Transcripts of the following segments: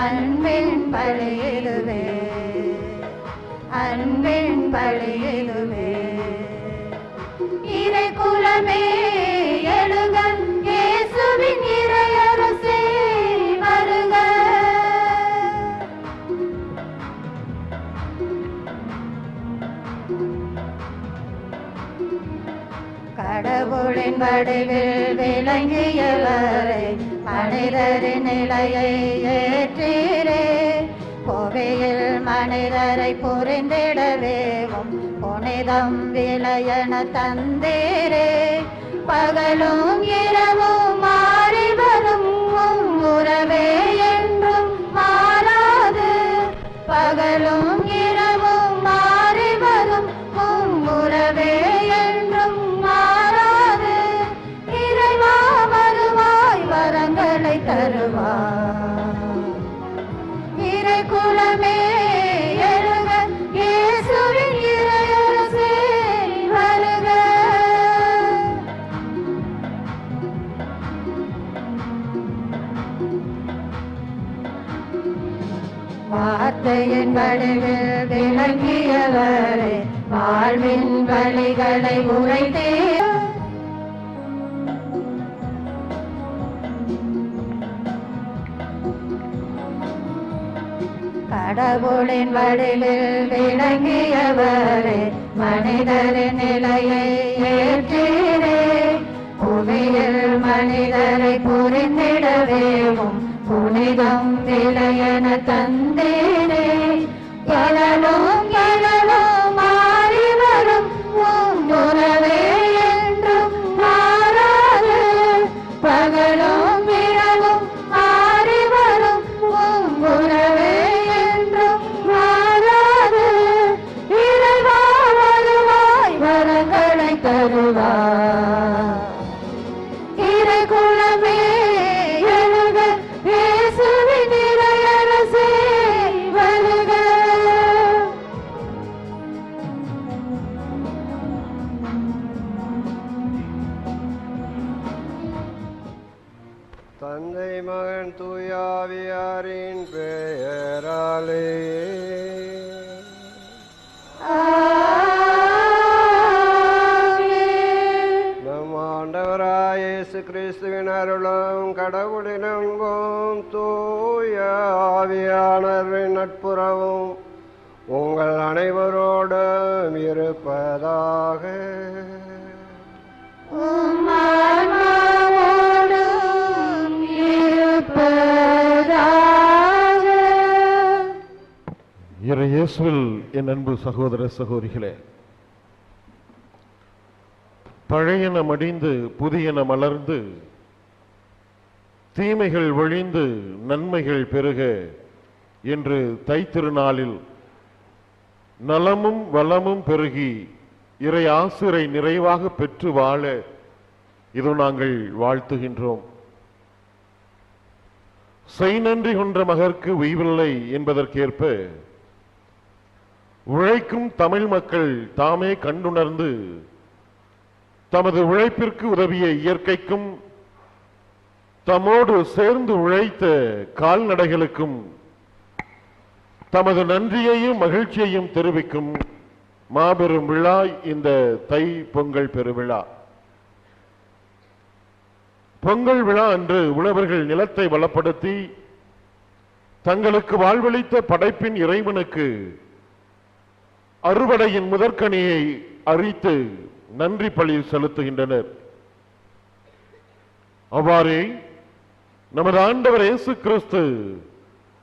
அன்பின் பலியிடுவே, அன்பின் பலியிடுவே. இறை குலமே எழுக, இயேசுவின் இறையரசே வருக. கடவுளின் வடிவில் விளங்கியவரை மனிதரின் நிலையை ஏற்றீரே. கோவையில் மனிதரை புரிந்திடவேவும் புனிதம் விளையன தந்தீரே. பகலும் இரவும் மாறி வரும் உறவே என்றும் மாறாது. பகலும் இரவும் மாறி வரும் உறவே என்றும் மாறாது. இறைவா வருவாய், வரங்களை தருவாய். இறை குலமே எழுக, இயேசுவின் இறையரசே வருக. வார்த்தையின் வடிவில் விளங்கியவரே, வாழ்வின் வழிகளை உரைத்தே. கடவுளின் வடிவில் விளங்கியவரே, மனிதரின் நிலையை ஏற்றீரே. புவியில் மனிதரை புரிந்திடவேவும் புனிதம் விளையன தந்தீரே. எழலும் எழலும் மாறி வரும் உறவே என்றும் மாறாது. பகலும் இரவும் மாறி வரும் உறவே என்றும் மாறாது. இறைவா வருவாய், வரங்களை தருவாய். இறை குலமே எழுக, இயேசுவின் இறையரசே வருக. தந்தை மகன் தூயாவியாரின் பெயராலே நம் ஆண்டவராய் இயேசு கிறிஸ்துவின் அருளும் கடவுளின் அன்பும் தூய ஆவியானவரின் நட்புறவும் உங்கள் அனைவரோடும் இருப்பதாக. இயேசுவில் என் அன்பு சகோதர சகோதரிகளே, பழையன மடிந்து புதியன மலர்ந்து தீமைகள் ஒழிந்து நன்மைகள் பெருக என்று தைத்திருநாளில் நலமும் வளமும் பெருகி இறை ஆசிரை நிறைவாக பெற்று வாழ இது நாங்கள் வாழ்த்துகின்றோம். செய் நன்றி கொன்ற மகற்கு உய்வில்லை என்பதற்கேற்ப உழைக்கும் தமிழ் மக்கள் தாமே கண்டுணர்ந்து தமது உழைப்பிற்கு உதவிய இயற்கைக்கும் தம்மோடு சேர்ந்து உழைத்த கால்நடைகளுக்கும் தமது நன்றியையும் மகிழ்ச்சியையும் தெரிவிக்கும் மாபெரும் விழா இந்த தை பொங்கல் பெருவிழா. பொங்கல் விழா அன்று உழவர்கள் நிலத்தை வளப்படுத்தி தங்களுக்கு வாழ்வளித்த படைப்பின் இறைவனுக்கு அறுவடையின் முதற்கனியை அறித்து நன்றி பலி செலுத்துகின்றனர். அவ்வாறே நமது ஆண்டவர் இயேசு கிறிஸ்து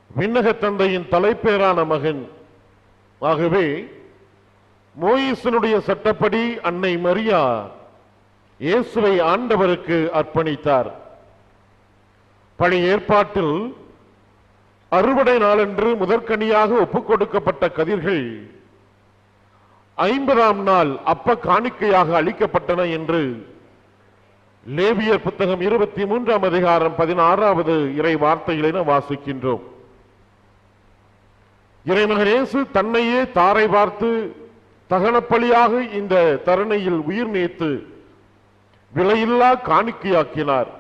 விண்ணக தந்தையின் தலைப்பேரான மகன். ஆகவே மோயிசனுடைய சட்டப்படி அன்னை மரியா இயேசுவை ஆண்டவருக்கு அர்ப்பணித்தார். பழைய ஏற்பாட்டில் அறுவடை நாளன்று முதற்கனியாக ஒப்புக் கொடுக்கப்பட்ட கதிர்கள் 50ஆம் நாள் அப்ப காணிக்கையாக அளிக்கப்பட்டன என்று லேவியர் புத்தகம் 23ஆம் அதிகாரம் 16வது இறை வார்த்தைகளை நாம் வாசிக்கின்றோம். இறைமகன் இயேசு தன்னையே தாரை பார்த்து தகனப்பலியாக இந்த தருணையில் உயிர் நீத்து விலையில்லா காணிக்கையாக்கினார்.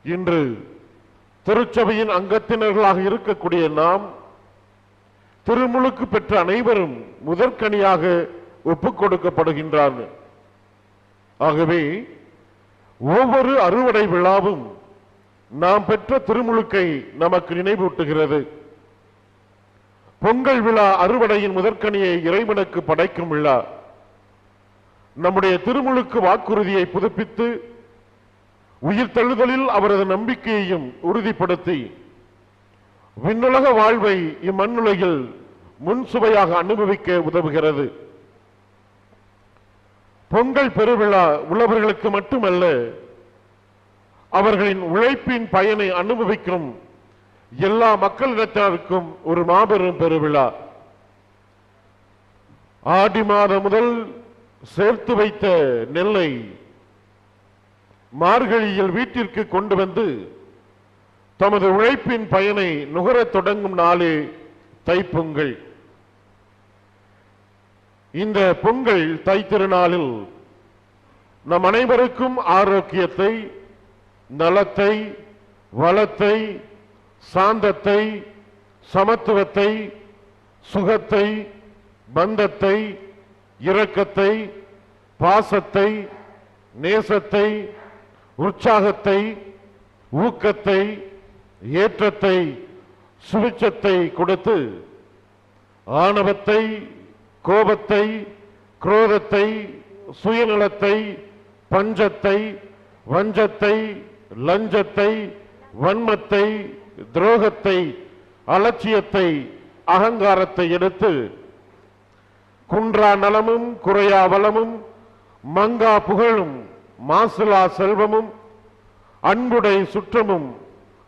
இன்று திருச்சபையின் அங்கத்தினர்களாக இருக்கக்கூடிய நாம் திருமுழுக்கு பெற்ற அனைவரும் முதற்கனியாக ஒப்புக் கொடுக்கப்படுகின்றார்கள். ஆகவே ஒவ்வொரு அறுவடை விழாவும் நாம் பெற்ற திருமுழுக்கை நமக்கு நினைவூட்டுகிறது. பொங்கல் விழா அறுவடையின் முதற்கனியை இறைவனுக்கு படைக்கும் விழா. நம்முடைய திருமுழுக்கு வாக்குறுதியை புதுப்பித்து உயிர் தழுதலில் அவரது நம்பிக்கையையும் உறுதிப்படுத்தி விண்ணுலக வாழ்வை இம்மண்ணுலகில் முன்சுவையாக அனுபவிக்க உதவுகிறது. பொங்கல் பெருவிழா உழவர்களுக்கு மட்டுமல்ல, அவர்களின் உழைப்பின் பயனை அனுபவிக்கும் எல்லா மக்களிடத்தினருக்கும் ஒரு மாபெரும் பெருவிழா. ஆடி மாதம் முதல் சேர்த்து வைத்த நெல்லை மார்கழியில் வீட்டிற்கு கொண்டு வந்து தமது உழைப்பின் பயனை நுகரத் தொடங்கும் நாளே தைப்பொங்கல். இந்த பொங்கல் தை திருநாளில் நம் அனைவருக்கும் ஆரோக்கியத்தை, நலத்தை, வளத்தை, சாந்தத்தை, சமத்துவத்தை, சுகத்தை, பந்தத்தை, இரக்கத்தை, பாசத்தை, நேசத்தை, உற்சாகத்தை, ஊக்கத்தை, ஏற்றத்தை, சுபிட்சத்தை கொடுத்து ஆணவத்தை, கோபத்தை, குரோதத்தை, சுயநலத்தை, பஞ்சத்தை, வஞ்சத்தை, லஞ்சத்தை, வன்மத்தை, துரோகத்தை, அலட்சியத்தை, அகங்காரத்தை எடுத்து குன்றா நலமும் குறையா வளமும் மங்கா புகழும் மாசிலா செல்வமும் அன்புடை சுற்றமும்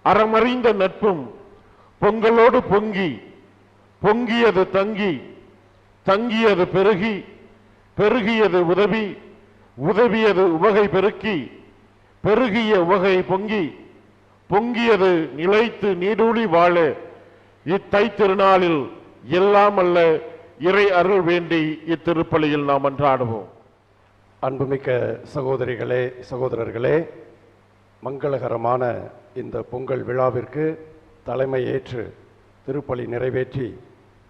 அறமறிந்த நட்பும் பொங்கலோடு பொங்கி பொங்கியது தங்கி தங்கியது பெருகி பெருகியது உதவி உதவியது உவகை பெருக்கி பெருகிய உவகை பொங்கி பொங்கியது நிலைத்து நீடூழி வாழ இத்தை திருநாளில் எல்லாம் அல்ல இறை அருள் வேண்டி இத்திருப்பலியில் நாம் அன்றாடுவோம். அன்புமிக்க சகோதரிகளே, சகோதரர்களே, மங்களகரமான இந்த பொங்கல் விழாவிற்கு தலைமை ஏற்று திருப்பலி நிறைவேற்றி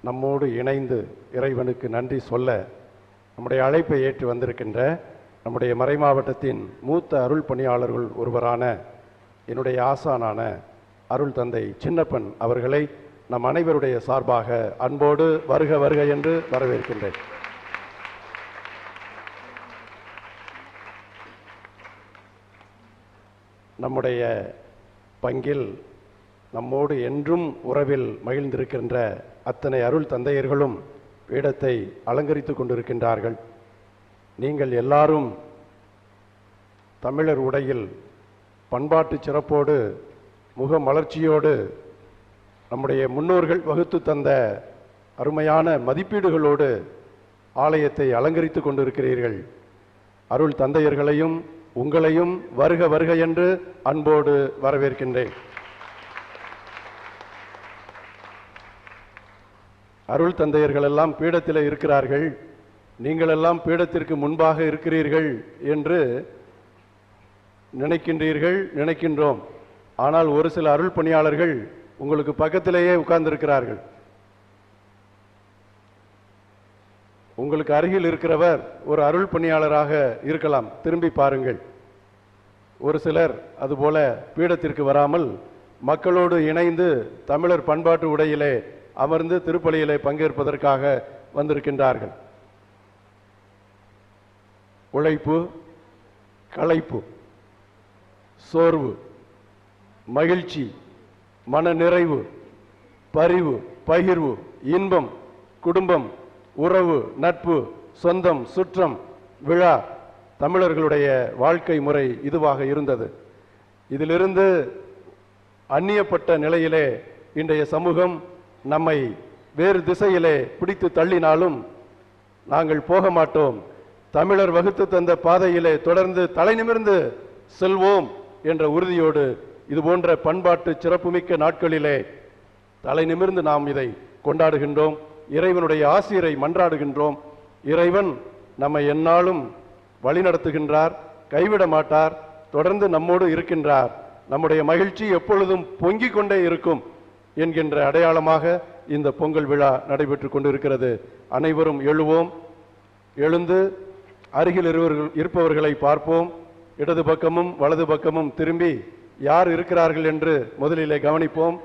நம்மோடு இணைந்து இறைவனுக்கு நன்றி சொல்ல நம்முடைய அழைப்பை ஏற்று வந்திருக்கின்ற நம்முடைய மறைமாவட்டத்தின் மூத்த அருள் பணியாளர்கள் ஒருவரான என்னுடைய ஆசானான அருள் தந்தை சின்னப்பன் அவர்களை நம் அனைவருடைய சார்பாக அன்போடு வருக வருக என்று வரவேற்கின்றேன். நம்முடைய பங்கில் நம்மோடு என்றும் உறவில் மகிழ்ந்திருக்கின்ற அத்தனை அருள் தந்தையர்களும் பீடத்தை அலங்கரித்துக் கொண்டிருக்கின்றார்கள். நீங்கள் எல்லாரும் தமிழர் உடையில் பண்பாட்டு சிறப்போடு முக மலர்ச்சியோடு நம்முடைய முன்னோர்கள் வகுத்து தந்த அருமையான மதிப்பீடுகளோடு ஆலயத்தை அலங்கரித்துக் கொண்டிருக்கிறீர்கள். அருள் தந்தையர்களையும் உங்களையும் வருக வருக என்று அன்போடு வரவேற்கின்றேன். அருள் தந்தையர்கள் எல்லாம் பீடத்தில் இருக்கிறார்கள், நீங்கள் எல்லாம் பீடத்திற்கு முன்பாக இருக்கிறீர்கள் என்று நினைக்கின்றோம். ஆனால் ஒரு சில அருள் பணியாளர்கள் உங்களுக்கு பக்கத்திலேயே உட்கார்ந்திருக்கிறார்கள். உங்களுக்கு அருகில் இருக்கிறவர் ஒரு அருள் பணியாளராக இருக்கலாம், திரும்பி பாருங்கள். ஒரு சிலர் அதுபோல பீடத்திற்கு வராமல் மக்களோடு இணைந்து தமிழர் பண்பாட்டு உடையிலே அமர்ந்து திருப்பலியிலே பங்கேற்பதற்காக வந்திருக்கின்றார்கள். உழைப்பு, களைப்பு, சோர்வு, மகிழ்ச்சி, மன நிறைவு, பரிவு, பகிர்வு, இன்பம், குடும்பம், உறவு, நட்பு, சொந்தம், சுற்றம், விழா, தமிழர்களுடைய வாழ்க்கை முறை இதுவாக இருந்தது. இதிலிருந்து அந்நியப்பட்ட நிலையிலே இன்றைய சமூகம் நம்மை வேறு திசையிலே பிடித்து தள்ளினாலும் நாங்கள் போக மாட்டோம். தமிழர் வகுத்து தந்த பாதையிலே தொடர்ந்து தலை நிமிர்ந்து செல்வோம் என்ற உறுதியோடு இது போன்ற பண்பாட்டு சிறப்புமிக்க நாட்களிலே தலை நிமிர்ந்து நாம் இதை கொண்டாடுகின்றோம். இறைவனுடைய ஆசிரை மன்றாடுகின்றோம். இறைவன் நம்மை எந்நாளும் வழிநடத்துகின்றார், கைவிட மாட்டார், தொடர்ந்து நம்மோடு இருக்கின்றார். நம்முடைய மகிழ்ச்சி எப்பொழுதும் பொங்கிக் கொண்டே இருக்கும் என்கின்ற அடையாளமாக இந்த பொங்கல் விழா நடைபெற்று கொண்டிருக்கிறது. அனைவரும் எழுவோம். எழுந்து அருகில் இருப்பவர்களை பார்ப்போம். இடது பக்கமும் வலது பக்கமும் திரும்பி யார் இருக்கிறார்கள் என்று முதலிலே கவனிப்போம்.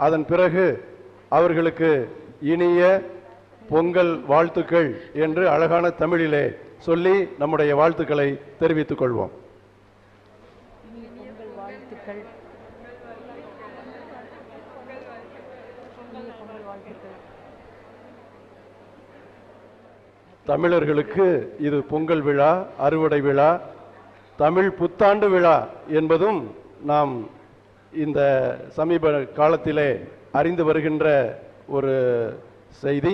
அதன் பிறகு அவர்களுக்கு இனிய பொங்கல் வாழ்த்துக்கள் என்று அழகான தமிழிலே சொல்லி நம்முடைய வாழ்த்துக்களை தெரிவித்துக் கொள்வோம். தமிழர்களுக்கு இது பொங்கல் விழா, அறுவடை விழா, தமிழ் புத்தாண்டு விழா என்பதும் நாம் இந்த சமீப காலத்திலே அறிந்து வருகின்ற ஒரு செய்தி.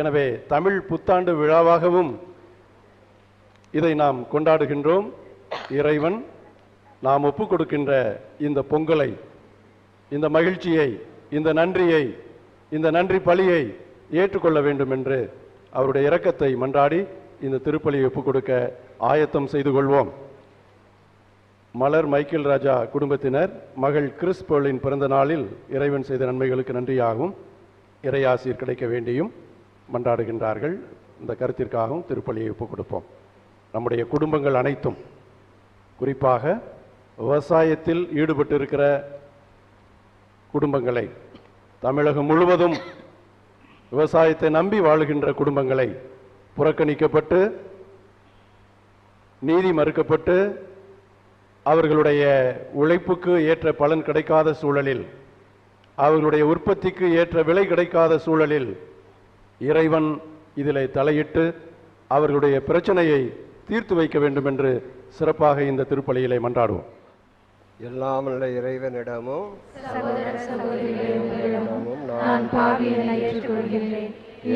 எனவே தமிழ் புத்தாண்டு விழாவாகவும் இதை நாம் கொண்டாடுகின்றோம். இறைவன் நாம் ஒப்புக் கொடுக்கின்ற இந்த பொங்கலை, இந்த மகிழ்ச்சியை, இந்த நன்றியை, இந்த நன்றி பலியை ஏற்றுக்கொள்ள வேண்டும் என்று அவருடைய இரக்கத்தை மன்றாடி இந்த திருப்பலியை ஒப்புக் கொடுக்க ஆயத்தம் செய்து கொள்வோம். மலர் மைக்கேல் ராஜா குடும்பத்தினர் மகள் கிறிஸ் பேர்லின் பிறந்த நாளில் இறைவன் செய்த நன்மைகளுக்கு நன்றியாகவும் இறையாசீர் கிடைக்க வேண்டியும் மன்றாடுகின்றார்கள். இந்த கருத்திற்காகவும் திருப்பலியை ஒப்புக் கொடுப்போம். நம்முடைய குடும்பங்கள் அனைத்தும், குறிப்பாக விவசாயத்தில் ஈடுபட்டிருக்கிற குடும்பங்களை, தமிழகம் முழுவதும் விவசாயத்தை நம்பி வாழுகின்ற குடும்பங்களை, புறக்கணிக்கப்பட்டு நீதி மறுக்கப்பட்டு அவர்களுடைய உழைப்புக்கு ஏற்ற பலன் கிடைக்காத சூழலில், அவர்களுடைய உற்பத்திக்கு ஏற்ற விலை கிடைக்காத சூழலில் இறைவன் இதிலே தலையிட்டு அவர்களுடைய பிரச்சனையை தீர்த்து வைக்க வேண்டும் என்று சிறப்பாக இந்த திருப்பலியிலே மன்றாடுவோம். எல்லாம் உள்ள இறைவனிடமும் சகோதர சகோதரிகளிடமும் நான் பாவியனை ஏற்றுக்கொள்கிறேன்.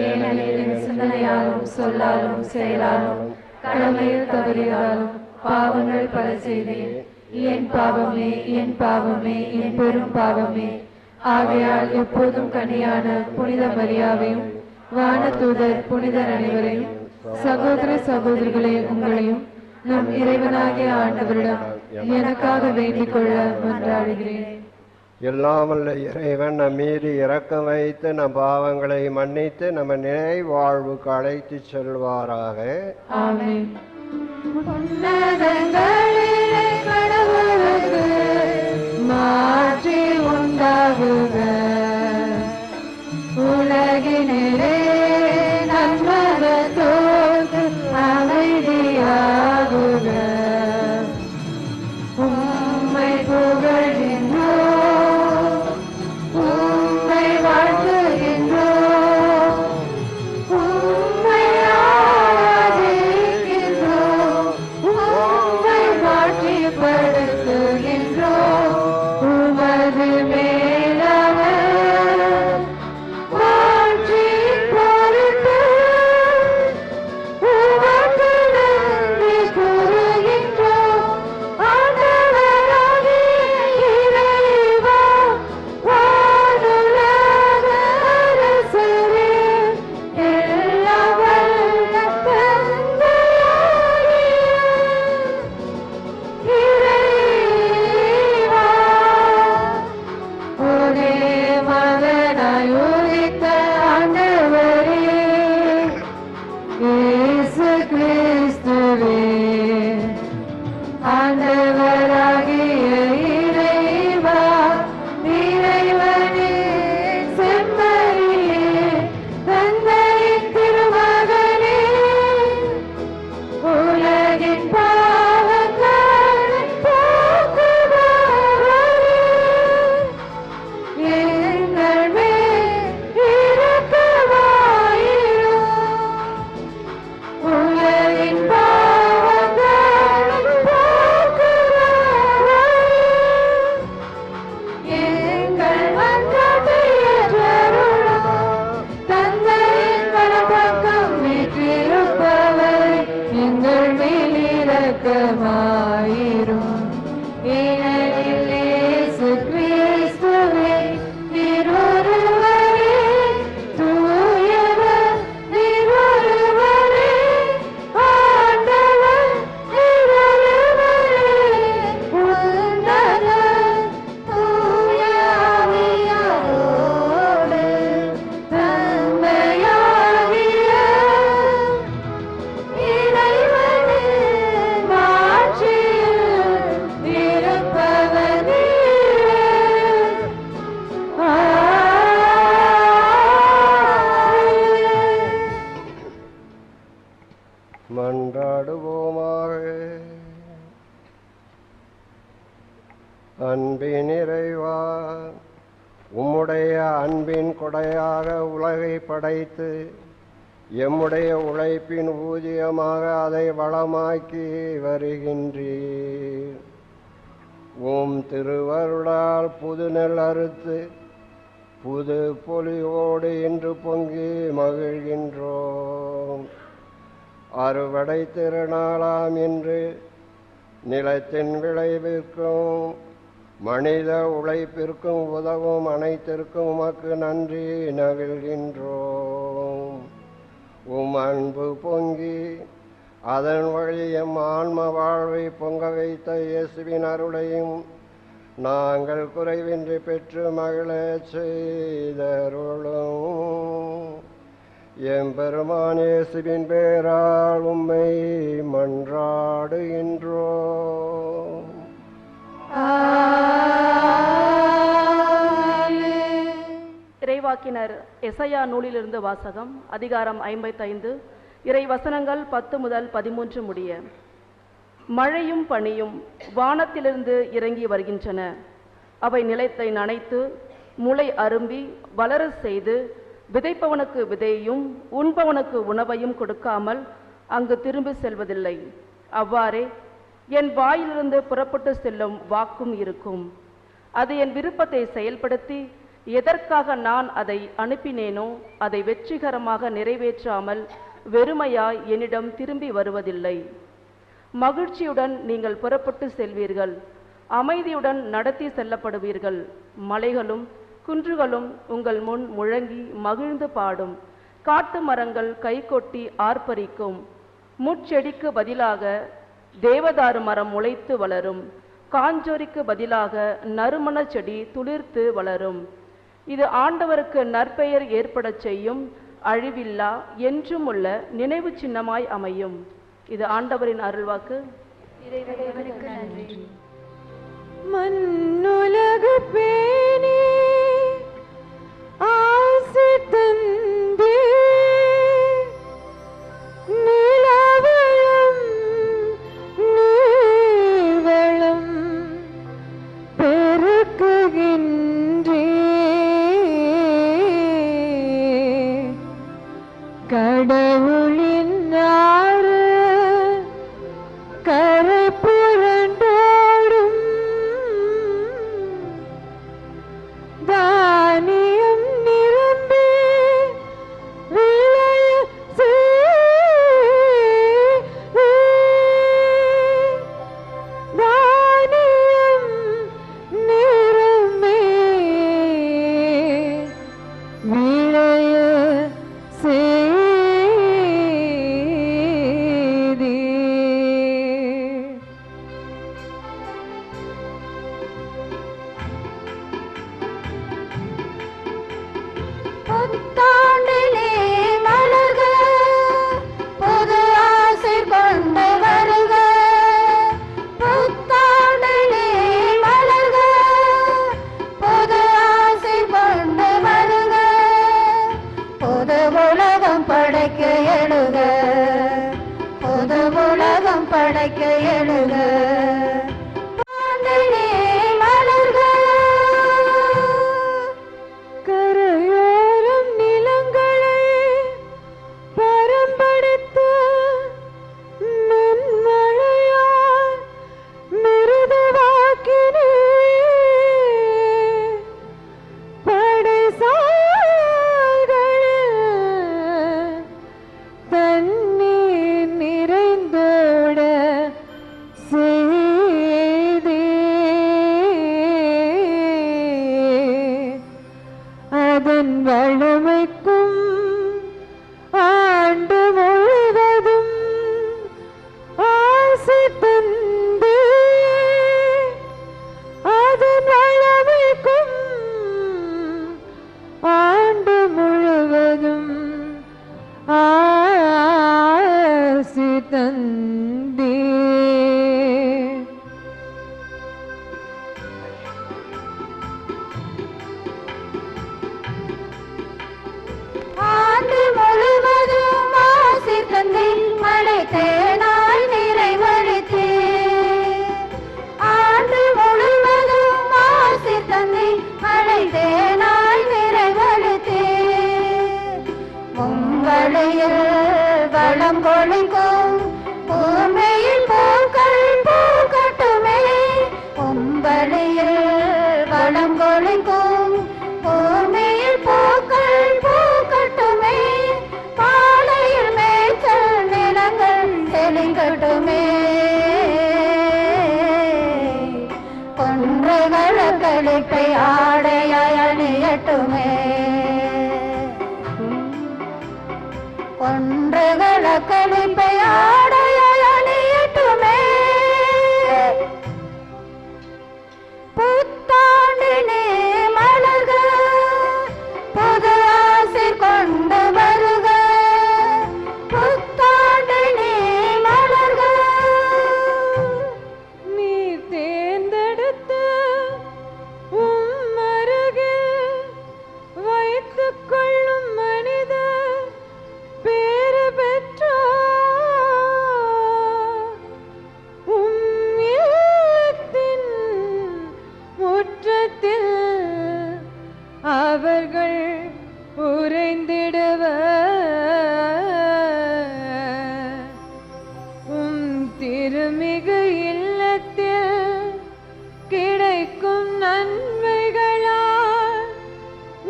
ஏனெனில் என் சிந்தனையாலும் சொல்லாலும் செயலாலும் கடமையில் தவறினாலும் பாவங்கள் பல செய்தேன். என் பாவமே, என் பாவமே, என் பெரும் பாவமே. ஆகையால் எப்போதும் கனியான புனித மரியாவையும் வானதூதர் புனிதர் அனைவரையும், சகோதர சகோதரிகளே உங்களையும் நம் இறைவனாகிய ஆண்டவரிடம் எனக்காக வேண்டிக் கொள்ள மன்றாடுகிறேன். எல்லாம் வல்ல இறைவன் நம் மீது இரக்கம் வைத்து நம் பாவங்களை மன்னித்து நம்ம நிலை வாழ்வுக்கு அழைத்து செல்வாராக. ஆமென். உன்னதங்களிலே கடவுளுக்கு மாற்றி உண்டாகுக. உலகினிலே நன்மகத்தோர்க்கு அமைதியாகுக. உம்மை புகழ்கின்றோம், உம்மை வாழ்த்துகின்றோம், உம்மை ஆராதிக்கின்றோம், உம்மை மாட்சிப்படுத்துகின்றோம். உமது மேலான மாட்சியின் பொருட்டு உமக்கு நன்றி கூறுகின்றோம். ஆண்டவராகிய இறைவா, வானுலக அரசரே, எல்லாம் வல்ல தந்தையாகிய இறைவா, ஒரே மகனாய் உதித்த ஆண்டவரே இயேசு கிறிஸ்துவே, ஆண்டவராகிய இறைவா, இறைவனே, செம்மறியே, தந்தையின் திருமகனே, உலகின் பாவங்களை போக்குபவரே, எங்கள் மேல் இரக்கமாயிரும். உலகின் பாவங்களை போக்குபவரே, எங்கள் மன்றாட்டை ஏற்றருளும். தந்தையின் வலப்பக்கம் வீற்றிருப்பவரே, எங்கள் மேல் இரக்கமாயிரும். ஏனெனில் இயேசு கிறிஸ்துவே நீர் ஒருவரே தூயவர், நீர் ஒருவரே ஆண்டவர், நீர் ஒருவரே உன்னதர், அன்பின் இறைவா, உம்முடைய அன்பின் கொடையாக உலகை படைத்து எம்முடைய உழைப்பின் ஊதியமாக அதை வளமாக்கி வருகின்றீர். உம் திருவருளால் புது நெல் அறுத்து புது பொலியோடு இன்று பொங்கி மகிழ்கின்றோம். அறுவடை திருநாளாம் இன்று நிலத்தின் விளைவிற்கும் மனித உழைப்பிற்கும் உதவும் அனைத்திற்கும் உமக்கு நன்றி நவில்கின்றோம். உம் அன்பு பொங்கி அதன் வழி எம் ஆன்ம வாழ்வை பொங்க வைத்த இயேசுவின் அருளையும் நாங்கள் குறைவின்றி பெற்று மகிழ செய்தருளும். எம்பெருமான் இயேசுவின் பேரால் உம்மை மன்றாடுகின்றோம். இறைவாக்கினர் எசையா நூலிலிருந்து வாசகம். அதிகாரம் 55, இறை வசனங்கள் 10 முதல் 13 முடிய. மழையும் பனியும் வானத்திலிருந்து இறங்கி வருகின்றன. அவை நிலத்தை நனைத்து முளை அரும்பி வளர செய்து விதைப்பவனுக்கு விதையையும் உண்பவனுக்கு உணவையும் கொடுக்காமல் அங்கு திரும்பி செல்வதில்லை. அவ்வாறே என் வாயிலிருந்து புறப்பட்டு செல்லும் வாக்கும் இருக்கும். அது என் விருப்பத்தை செயல்படுத்தி எதற்காக நான் அதை அனுப்பினேனோ அதை வெற்றிகரமாக நிறைவேற்றாமல் வெறுமையாய் என்னிடம் திரும்பி வருவதில்லை. மகிழ்ச்சியுடன் நீங்கள் புறப்பட்டு செல்வீர்கள், அமைதியுடன் நடத்தி செல்லப்படுவீர்கள். மலைகளும் குன்றுகளும் உங்கள் முன் முழங்கி மகிழ்ந்து பாடும். காட்டு மரங்கள் கைகொட்டி ஆர்ப்பரிக்கும். முட்செடிக்கு பதிலாக தேவதாரு மரம் முளைத்து வளரும். காஞ்சோரிக்கு பதிலாக நறுமண செடி துளிர்த்து வளரும். இது ஆண்டவருக்கு நற்பெயர் ஏற்படச் செய்யும். அழிவில்லா என்றும் உள்ள நினைவு சின்னமாய் அமையும். இது ஆண்டவரின் அருள்வாக்கு. இறைவனுக்கு நன்றி. மண்ணுலகு பேணி ஆசி தந்தே நிலவளம் நீர்வளம் பெருக்குகின்றே கடவுளின் ஆறு கரை புரண்டோடும் தானியம் நிரம்பி விளைய தானியம் நிரம்பி விளைய புத்தாண்டிலே மலர்க, புது ஆசை கொண்டு வருக. புத்தாண்டிலே மலர்க, புது ஆசை கொண்டு வருக. புது உலகம் படைக்க எழுக, புது உலகம் படைக்க எழுக. புத்தாண்டிலே மலர்க. கரையோரம் நிலங்களை பரம்படித்த மென்மழையால் மிருதுவாக்கினே படைசால்களில் தண்ணீர் நிறைந்தோட செய்தே. அதன் வளமைக்கும் ஆண்டு முழுவதும் ஆசை தந்தே. அதன் வளமைக்கும் ஆண்டு முழுவதும் ஆசை தந்தே. எங்கும் பூமியில் பூக்கள் பூக்கட்டுமே, பாலையில் மேய்ச்சல் நிலங்கள் செழிக்கட்டுமே. ஒன்றுகள கழிப்பை ஆடையாய் அணியட்டுமே, ஒன்றுகள கழிப்பை ஆடையாய் அணியட்டுமே. புத்தாண்டினே மலர்க, புது ஆசை கொண்டு வருக. புத்தாண்டினே மலர்க. நீர் தேர்ந்தெடுத்து அருகில் வைத்துக் கொள்ளும் மனிதர் பேறு பெற்றார். இல்லத்தின் முற்றத்தில் அவர்கள் உறைந்திடுவர். திருமிகு இல்லத்தில் கிடைக்கும் நன்மைகளால்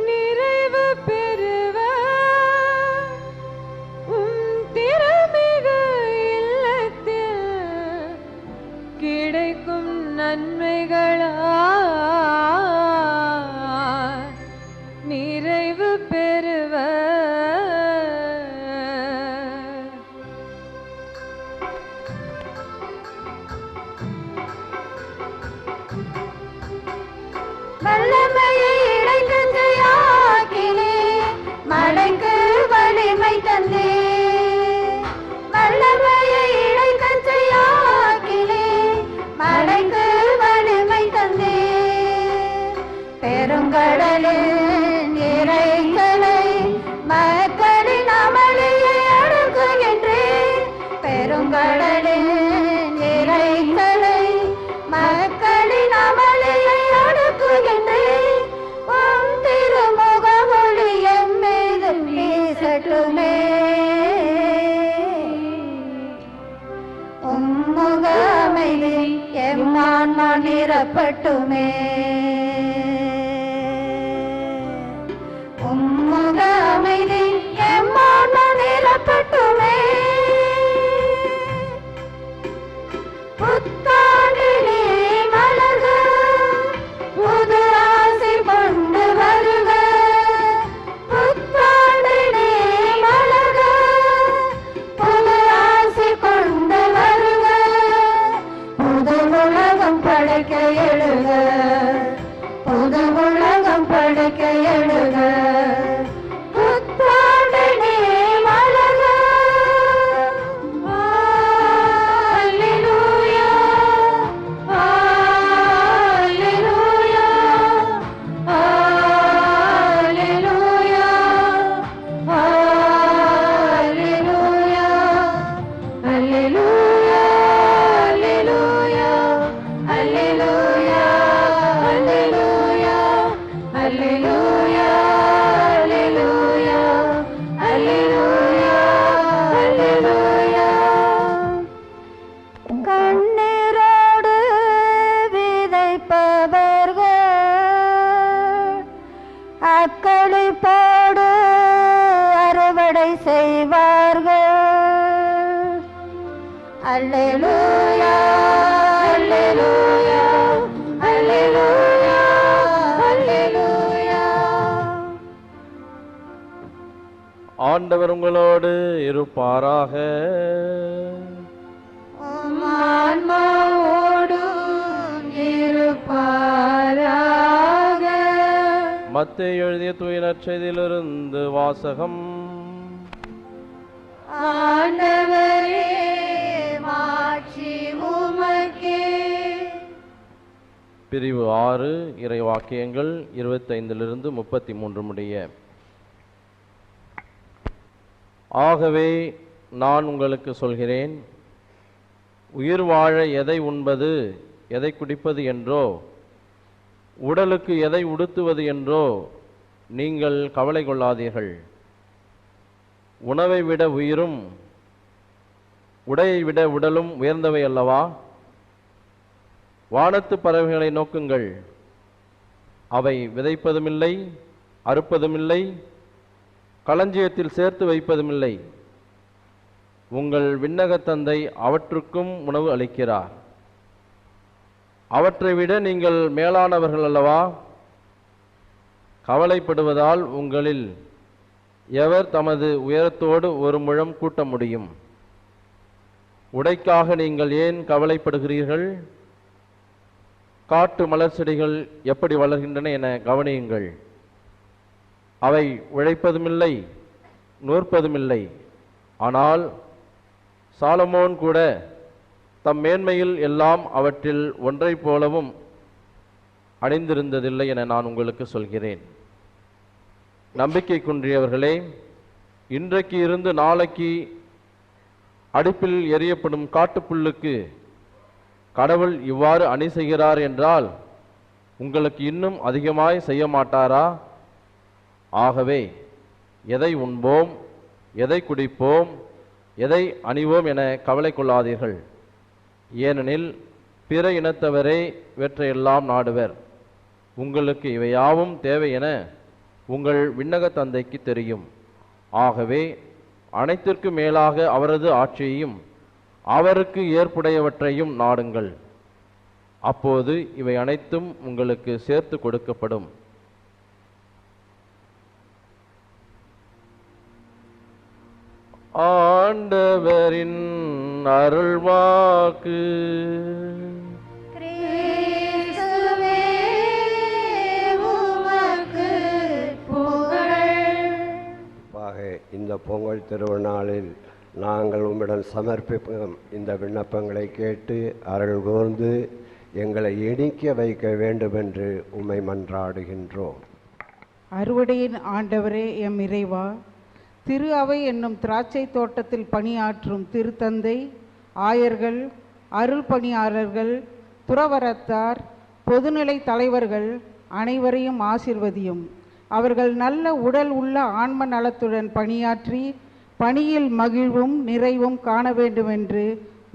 நிறைவு பெறுவர். திருமிகு இல்லத்தில் கிடைக்கும் நன்மைகளால் நிறைவு பெறுவர். வல்லமையை இடைக்கஞ்சையாக்கினே, மழைக்கு வலிமை தந்தே. வல்லமையை இடைக்கஞ்சையாக்கினே, மழைக்கு வலிமை தந்தே. பெருங்கடலின் இறைகளை மக்களின் அமளியை அடக்குகின்றேன். பெருங்கடலின் இறைகளை மக்களின் அமளியை அடக்குகின்றேன். உம் திருமுகமொழி எம் மீது வீசட்டுமே, உம்முக அமைதி எம் ஆன்மா நிரப்பட்டுமே. உம்முக அமைதி எம் ஆன்மா நிரப்பட்டுமே. புத்தாண்டினே மலர்க, புது ஆசை கொண்டு வருக. புத்தாண்டினே மலர்க, புது ஆசை கொண்டு வருக. புது உலகம் படைக்க எழுக, புது உலகம் படைக்க எழுக. புத்தாண்டினே மலர்க. அல்லேலூயா, அல்லேலூயா, அல்லேலூயா, அல்லேலூயா, அல்லேலூயா, அல்லேலூயா, அல்லேலூயா, அல்லேலூயா, அல்லேலூயா, அல்லேலூயா, அல்லேலூயா, அல்லேலூயா. கண்ணீரோடு விதைப்பவர்கள் அக்களிப்போடு அறுவடை செய்வார்கள். அல்லேலூயா, அல்லேலூயா, அல்லேலூயா, அல்லேலூயா. ஆண்டவர் உங்களோடு இருப்பாராக. உம் ஆன்மாவோடும் இருப்பாராக. மத்தேயு எழுதிய தூய நற்செய்தியிலிருந்து வாசகம். ஆண்டவரே, மாட்சி உமக்கே. பிரிவு 6 இறை வாக்கியங்கள் 25 33 முடிய. ஆகவே நான் உங்களுக்கு சொல்கிறேன், உயிர் வாழ எதை உண்பது எதை குடிப்பது என்றோ, உடலுக்கு எதை உடுத்துவது என்றோ நீங்கள் கவலை கொள்ளாதீர்கள். உணவை விட உயிரும் உடையை விட உடலும் உயர்ந்தவை அல்லவா? வானத்து பறவைகளை நோக்குங்கள், அவை விதைப்பதுமில்லை, அறுப்பதுமில்லை, களஞ்சியத்தில் சேர்த்து வைப்பதுமில்லை. உங்கள் விண்ணகத் தந்தை அவற்றுக்கும் உணவு அளிக்கிறார். அவற்றை விட நீங்கள் மேலானவர்கள் அல்லவா? கவலைப்படுவதால் உங்களில் எவர் தமது உயரத்தோடு ஒரு முழம் கூட்ட முடியும்? உடைக்காக நீங்கள் ஏன் கவலைப்படுகிறீர்கள்? காட்டு மலர் செடிகள் எப்படி வளர்கின்றன என கவனியுங்கள். அவை உழைப்பதுமில்லை, நூற்பதுமில்லை. ஆனால் சாலமோன் கூட தம் மேன்மையில் எல்லாம் அவற்றில் ஒன்றை போலவும் அணிந்திருந்ததில்லை என நான் உங்களுக்கு சொல்கிறேன். நம்பிக்கை குன்றியவர்களே, இன்றைக்கு இருந்து நாளைக்கு அடுப்பில் எரியப்படும் காட்டுப்புல்லுக்கு கடவுள் இவ்வாறு அணி செய்கிறார் என்றால் உங்களுக்கு இன்னும் அதிகமாய் செய்ய மாட்டாரா? ஆகவே எதை உண்போம், எதை குடிப்போம், எதை அணிவோம் என கவலை கொள்ளாதீர்கள். ஏனெனில் பிற இனத்தவரே இவற்றையெல்லாம் நாடுவர். உங்களுக்கு இவையாவும் தேவை என உங்கள் விண்ணக தந்தைக்கு தெரியும். ஆகவே அனைத்திற்கும் மேலாக அவரது ஆட்சியையும் அவருக்கு ஏற்புடையவற்றையும் நாடுங்கள். அப்போது இவை அனைத்தும் உங்களுக்கு சேர்த்து கொடுக்கப்படும். ஆண்டவரின் அருள்வாக்கு. கிறிஸ்துவே உமக்கு புகழ். இந்த பொங்கல் திருநாளில் நாங்கள் உம்மிடம் சமர்ப்பிக்கும் இந்த விண்ணப்பங்களை கேட்டு அருள் கூர்ந்து எங்களை இனிக்க வைக்க வேண்டுமென்று உம்மை மன்றாடுகின்றோம். அறுவடையின் ஆண்டவரே எம் இறைவா, திரு அவை என்னும் திராட்சை தோட்டத்தில் பணியாற்றும் திருத்தந்தை, ஆயர்கள், அருள் பணியாளர்கள், துறவரத்தார், பொதுநிலை தலைவர்கள் அனைவரையும் ஆசிர்வதியும். அவர்கள் நல்ல உடல் உள்ள ஆன்ம நலத்துடன் பணியாற்றி பணியில் மகிழ்வும் நிறைவும் காண வேண்டுமென்று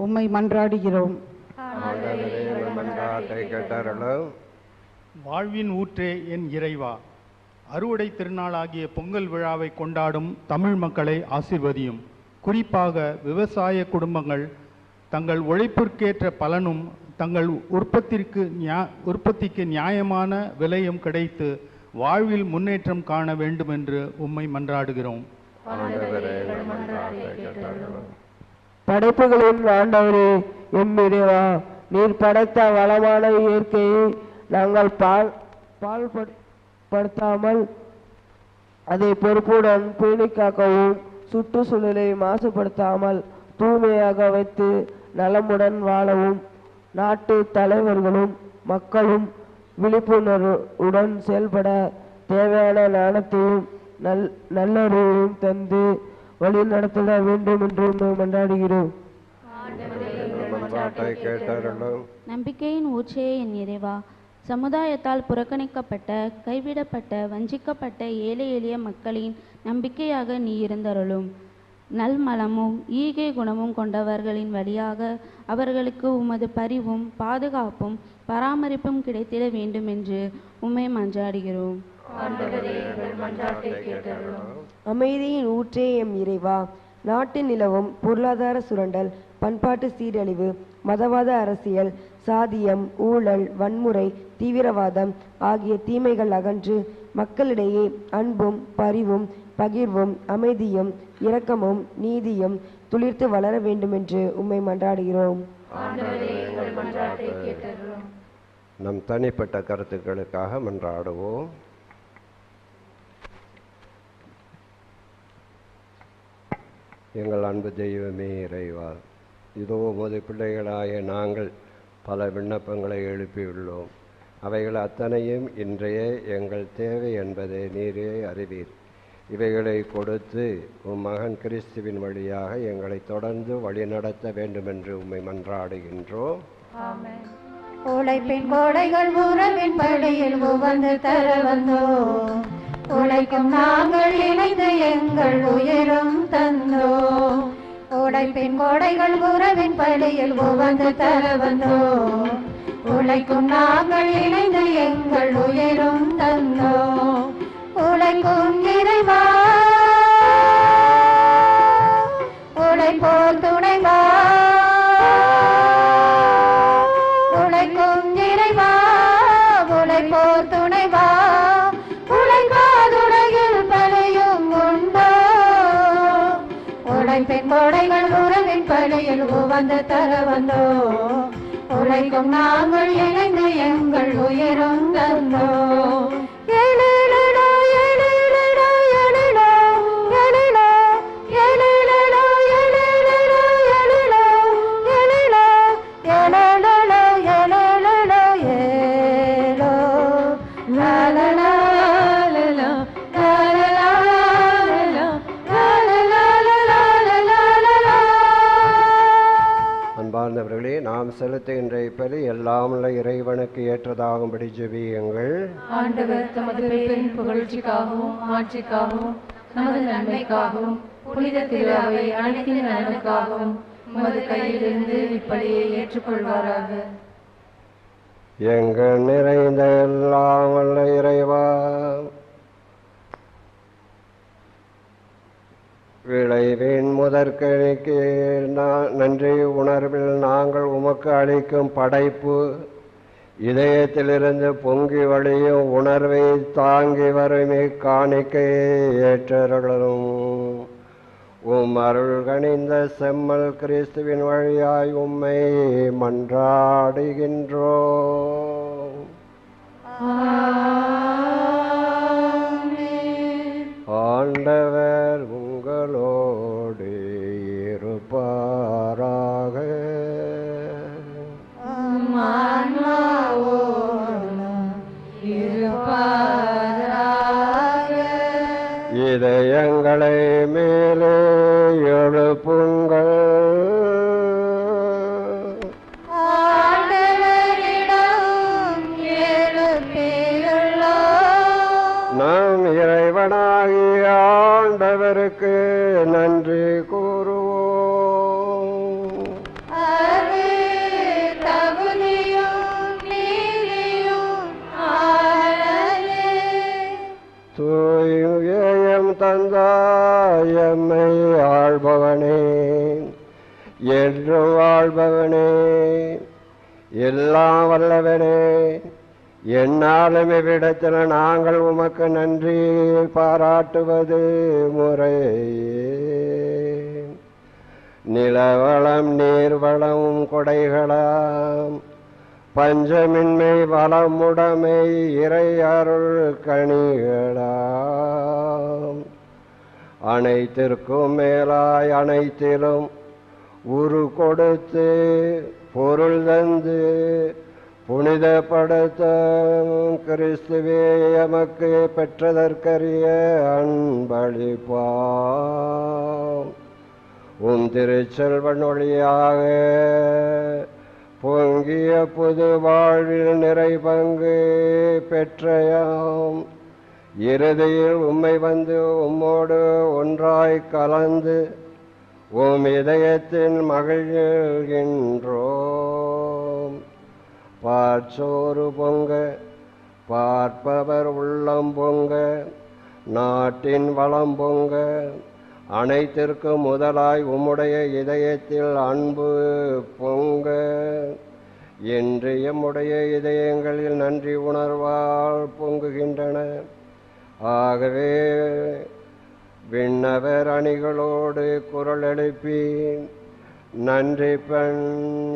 உம்மை மன்றாடுகிறோம். வாழ்வின் ஊற்றே என் இறைவா, அறுவடை திருநாளாகிய பொங்கல் விழாவை கொண்டாடும் தமிழ் மக்களை ஆசிர்வதியும். குறிப்பாக விவசாய குடும்பங்கள் தங்கள் உழைப்பிற்கேற்ற பலனும் தங்கள் உற்பத்திக்கு நியாயமான விலையும் கிடைத்து வாழ்வில் முன்னேற்றம் காண வேண்டும் என்று உம்மை மன்றாடுகிறோம். படைப்புகளின் ஆண்டவரே எம் இறைவா, நீர் படைத்த வளமான இயற்கையை நாங்கள் பாழ்படுத்தாமல் அதை பொறுப்புடன் பேணி காக்கவும், சுற்றுச்சூழலை மாசுபடுத்தாமல் தூய்மையாக வைத்து நலமுடன் வாழவும் நாட்டு தலைவர்களும் மக்களும் விழிப்புணர்வுடன் செயல்பட தேவையான ஞானத்தையும் நல்லறிவையும் தந்து வழி நடத்திட வேண்டும் என்று மன்றாடுகிறோம். நம்பிக்கையின் ஊற்றே என் இறைவா, சமுதாயத்தால் புறக்கணிக்கப்பட்ட, கைவிடப்பட்ட, வஞ்சிக்கப்பட்ட ஏழை எளிய மக்களின் நம்பிக்கையாக நீ இருந்தருளும். நல்மலமும் ஈகை குணமும் கொண்டவர்களின் வழியாக அவர்களுக்கு உமது பரிவும் பாதுகாப்பும் பராமரிப்பும் கிடைத்திட வேண்டும் என்று உம்மை மன்றாடுகிறோம். அமைதியின் ஊற்றே எம் இறைவா, நாட்டில் நிலவும் பொருளாதார சுரண்டல், பண்பாட்டு சீரழிவு, மதவாத அரசியல், சாதியம், ஊழல், வன்முறை, தீவிரவாதம் ஆகிய தீமைகள் அகன்று மக்களிடையே அன்பும் பரிவும் பகிர்வும் அமைதியும் இரக்கமும் நீதியும் துளிர்த்து வளர வேண்டும் என்று உம்மை மன்றாடுகிறோம். நம் தனிப்பட்ட கருத்துக்களுக்காக மன்றாடுவோம். எங்கள் அன்பு தெய்வமே இறைவா, இதோ உமது பிள்ளைகளாய நாங்கள் பல விண்ணப்பங்களை எழுப்பியுள்ளோம். அவைகள் அத்தனையும் இன்றைய எங்கள் தேவை என்பதை நீரே அறிவீர். இவைகளை கொடுத்து உம் மகன் கிறிஸ்துவின் வழியாக எங்களை தொடர்ந்து வழிநடத்த வேண்டுமென்று உம்மை மன்றாடுகின்றோம். உழைப்பின் கோடைகள் உறவின் படியில் உவந்து தர வந்தோம். உழைக்கும் நாங்கள் இணைந்து எங்கள் உயிரும் தந்தோம். உழைப்பின் கோடைகள் உறவின் படியில் உவந்து தர வந்தோம். உழைக்கும் நாங்கள் இணைந்து எங்கள் உயிரும் தந்தோம். உழைக்கும் இறைவா உழைப்போர் துணைவா, உழைக்கும் இறைவா உழைப்போர் துணைவா, உழைக்காதுடையில் பலியும் உண்டோ. உழைப்பின் கொடைகள் உறவின் பலியில் உவந்து தர வந்தோ. உழைக்கும் நாங்கள் இணைந்து எங்கள் உயிரும் தந்தோ. அன்பார்ந்தவர்களே, நாம் செலுத்துகின்ற இப்பலி எல்லாம் உள்ள இறைவனுக்கு ஏற்றதாகும்படி ஜெபியுங்கள். ஆண்டவர் தமது பேரின் புகழ்ச்சிக்காகவும் ஆட்சிக்காகவும் நமது நன்மைக்காகவும் புனித திரு அவை அனைத்தின் நலனுக்காகவும் உமது கையிலிருந்து இப்படியை ஏற்றுக்கொள்வாராக. எங்கள் நிறைந்த எல்லாம் வல்ல இறைவா, விளைவின் முதற்கணிக்கு நன்றி உணர்வில் நாங்கள் உமக்கு அளிக்கும் படைப்பு இதயத்திலிருந்து பொங்கி வழியும் உணர்வை தாங்கி வரும் இக்காணிக்கையை ஏற்றருளும். உம் அருள் கனிந்த செம்மல் கிறிஸ்துவின் வழியாய் உம்மை மன்றாடுகின்றோம். ஆண்டவர் உங்களோடு இருப்பாராக. இதயங்களை மேலே எழுப்புங்கள். நம் இறைவனாகிய ஆண்டவருக்கு நன்றி கூறுவோம். தூயம் தந்தாய் எம்மை ஆள்பவனே, என்று வாழ்பவனே, எல்லாம் வல்லவனே, என்னாலும் இவ்விடத்தில் நாங்கள் உமக்கு நன்றி பாராட்டுவது முறையே. நிலவளம் நீர்வளம் கொடைகளாம் பஞ்சமின்மை வளமுடைமை இறை அருள் கனிகளாம் அனைத்திற்கும் மேலாய் அனைத்திலும் உரு கொடுத்து பொருள் தந்து புனிதப்படுத்த கிறிஸ்துவே எமக்கு பெற்றதற்கரிய அன்பளிப்பாம். உம் திருச்செல்வன் வழியாக பொங்கிய புது வாழ்வில் நிறை பங்கு பெற்றையாம் இறுதியில் உம்மை வந்து உம்மோடு ஒன்றாய் கலந்து உம் இதயத்தில் மகிழ்கின்றோம். பார்ச்சோறு பொங்க பார்ப்பவர் உள்ளம் பொங்க நாட்டின் வளம் பொங்க அனைத்திற்கும் முதலாய் உம்முடைய இதயத்தில் அன்பு பொங்க என்று எம்முடைய இதயங்களில் நன்றி உணர்வால் பொங்குகின்றன. ஆகவே விண்ணவர் அணிகளோடு குரல் எழுப்பி நன்றி பெண்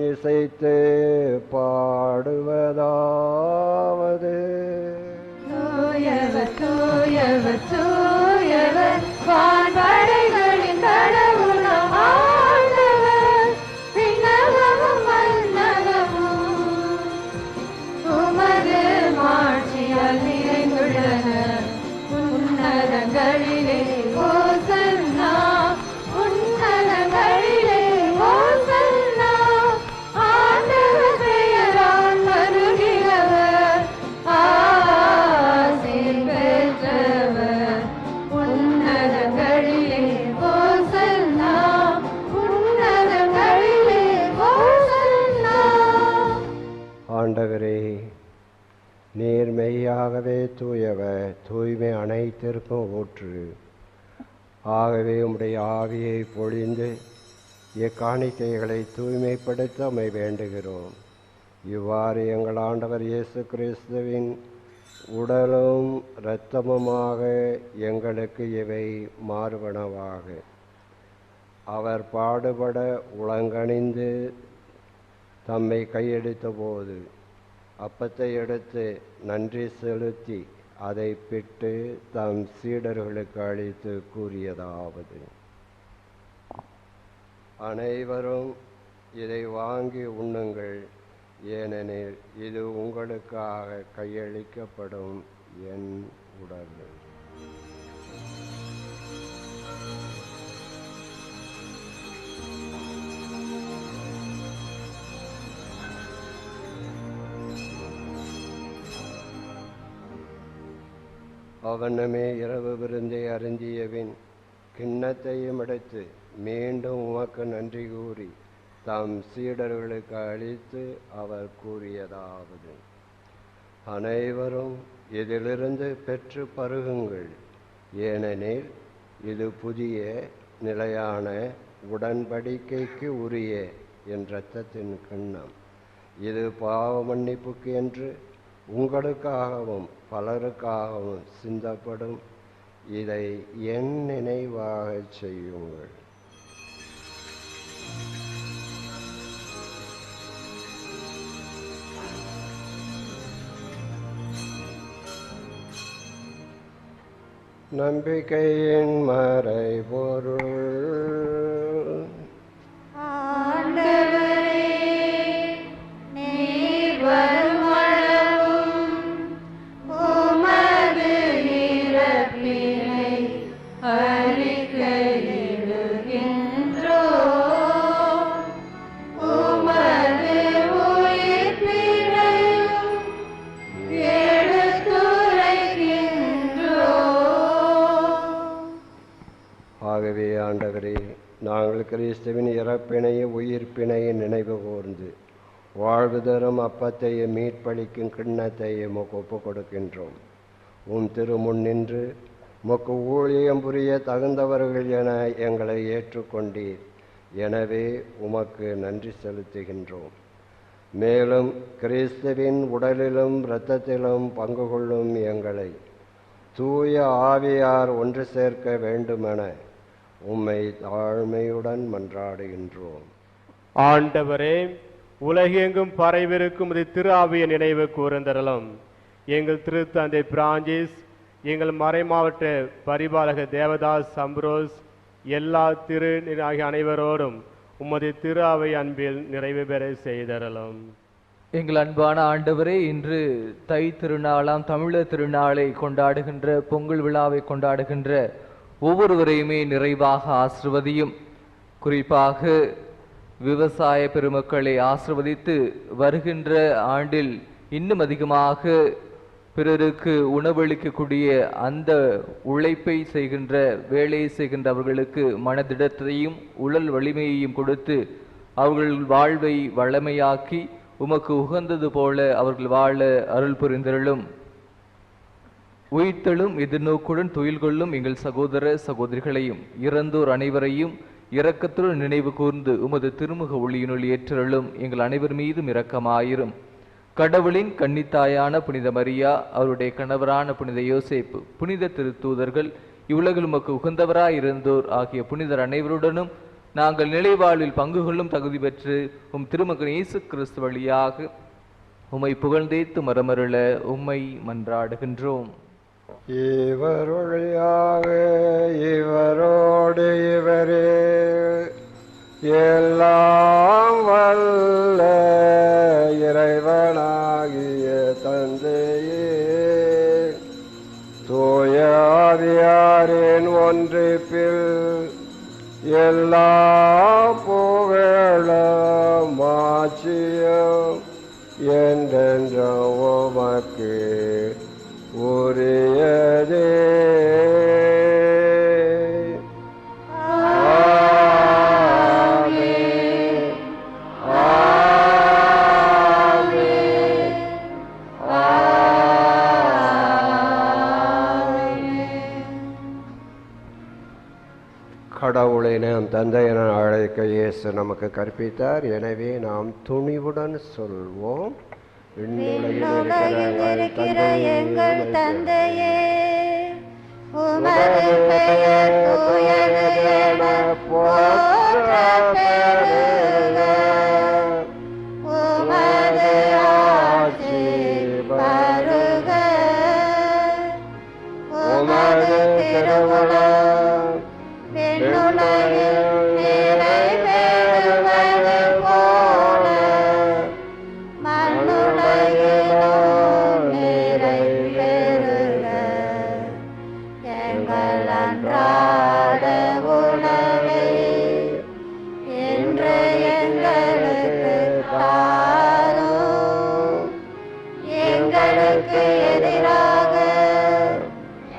இசைத்து பாடுவதாவது. தூயவர் தூயவர் தூயவர் வான்படைகளின் கடவுளாம் ஆண்டவர், விண்ணகமும் மண்ணகமும் உமது மாட்சியால் நிறைந்துள்ளன. உன்னதங்களிலே ஓசன்னா, உன்னதங்களிலே ஓசன்னா, ஆண்டவர் பெயரால் வருகிறவர் ஆசி பெற்றவர். உன்னதங்களிலே ஓசன்னா, உன்னதங்களிலே ஓசன்னா. ஆண்டவரே, நீர் மெய்யாகவே தூயவர், தூய்மை அனைத்திற்கும் ஊற்று. ஆகவே உம்முடைய ஆவியை பொழிந்து இக்காணிக்கைகளை தூய்மைப்படுத்த உம்மை வேண்டுகிறோம். இவ்வாறு எங்கள் ஆண்டவர் இயேசு கிறிஸ்துவின் உடலும் இரத்தமுமாக எங்களுக்கு இவை மாறுபனவாக. அவர் பாடுபட உளங்கணிந்து தம்மை கையெடுத்த போது அப்பத்தை எடுத்து நன்றி செலுத்தி அதை பிட்டு தம் சீடர்களுக்கு அளித்து கூறியதாவது: அனைவரும் இதை வாங்கி உண்ணுங்கள், ஏனெனில் இது உங்களுக்காக கையளிக்கப்படும் என் உடல். அவனமே இரவு விருந்தை அருந்தியவின் கிண்ணத்தையும் எடுத்து மீண்டும் உமக்கு நன்றி கூறி தம் சீடர்களுக்கு அளித்து அவர் கூறியதாவது: அனைவரும் இதிலிருந்து பெற்று பருகுங்கள், ஏனெனில் இது புதிய நிலையான உடன்படிக்கைக்கு உரிய என் இரத்தத்தின் கிண்ணம். இது பாவ மன்னிப்புக்கு என்று உங்களுக்காகவும் பலருக்காகவும் சிந்தப்படும். இதை என் நினைவாக செய்யுங்கள். நம்பிக்கையின் மறைபொருள். ஆகவே ஆண்டவரே, நாங்கள் கிறிஸ்துவின் இறப்பினையும் உயிர்ப்பினையும் நினைவு கூர்ந்து வாழ்வு தரும் அப்பத்தையும் மீட்பளிக்கும் கிண்ணத்தையும் ஒப்பு கொடுக்கின்றோம். உம் திருமுன் நின்று உமக்கு ஊழியம் புரிய தகுந்தவர்கள் என எங்களை ஏற்றுக்கொண்டீர். எனவே உமக்கு நன்றி செலுத்துகின்றோம். மேலும் கிறிஸ்துவின் உடலிலும் இரத்தத்திலும் பங்கு கொள்ளும் எங்களை தூய ஆவியார் ஒன்று சேர்க்க வேண்டுமென உம்மை தாழ்மையுடன் மன்றாடுகின்றோம். ஆண்டவரே, உலகெங்கும் பரவிருக்கும் இது திரு ஆவிய நினைவு கூர்ந்தரலும். எங்கள் திருத்தந்தை பிரான்சிஸ், எங்கள் மறைமாவட்ட பரிபாலக தேவதாஸ் அம்ப்ரோஸ், எல்லா திரு ஆகிய அனைவரோடும் உமது திரு ஆவை அன்பில் நிறைவு பெற செய்தரலும். எங்கள் அன்பான ஆண்டவரே, இன்று தை திருநாளாம் தமிழர் திருநாளை கொண்டாடுகின்ற பொங்கல் விழாவை கொண்டாடுகின்ற ஒவ்வொருவரையுமே நிறைவாக ஆசிர்வதியும். குறிப்பாக விவசாய பெருமக்களை ஆசிர்வதித்து வருகின்ற ஆண்டில் இன்னும் அதிகமாக பிறருக்கு உணவளிக்கக்கூடிய அந்த உழைப்பை செய்கின்ற வேலையை செய்கின்ற அவர்களுக்கு மனதிடத்தையும் உடல் வலிமையையும் கொடுத்து அவர்கள் வாழ்வை வளமையாக்கி உமக்கு உகந்தது போல அவர்கள் வாழ அருள் புரிந்தருளும். உயிர்த்தெழும் எதிர்நோக்குடன் துயில் கொள்ளும் எங்கள் சகோதர சகோதரிகளையும் இறந்தோர் அனைவரையும் இரக்கத்துடன் நினைவு கூர்ந்து உமது திருமுக ஒளியினுள் ஏற்றருளும். எங்கள் அனைவர் மீதும் இரக்கமாயிரும். கடவுளின் கன்னித்தாயான புனித மரியா, அவருடைய கணவரான புனித யோசேப்பு, புனித திருத்தூதர்கள், இவ்வுலகில் உமக்கு உகந்தவராய் இருந்தோர் ஆகிய புனிதர் அனைவருடனும் நாங்கள் நிலைவாழ்வில் பங்கு கொள்ளும் தகுதி பெற்று உம் திருமகன் இயேசு கிறிஸ்து வழியாக உம்மை புகழ்ந்தேத்து மரமருள உம்மை மன்றாடுகின்றோம். இவர் வழியாக இவரோடு இவரே எல்லாம் வல்ல இறைவனாகிய தந்தையே, தூய ஆவியாரின் ஒன்றிப்பில் எல்லா புகழும் மாட்சியும் என்றென்றும் உமக்கு உரியதே. ஆமென். ஆமென். கடவுளை நாம் தந்தை என அழைக்க இயேசு நமக்கு கற்பித்தார். எனவே நாம் துணிவுடன் சொல்வோம், விண்ணுலகில் இருக்கிற எங்கள் தந்தையே, உமது பெயர் தூயது என போற்றப் பெறுக. உமது ஆட்சி வருக. உமது திருவுளம் விண்ணுலகில் நிறைவேறுவது போல மண்ணுலகிலும் நிறைவேறுக. எங்கள் அன்றாட உணவை இன்று எங்களுக்கு தாரும். எங்களுக்கு எதிராக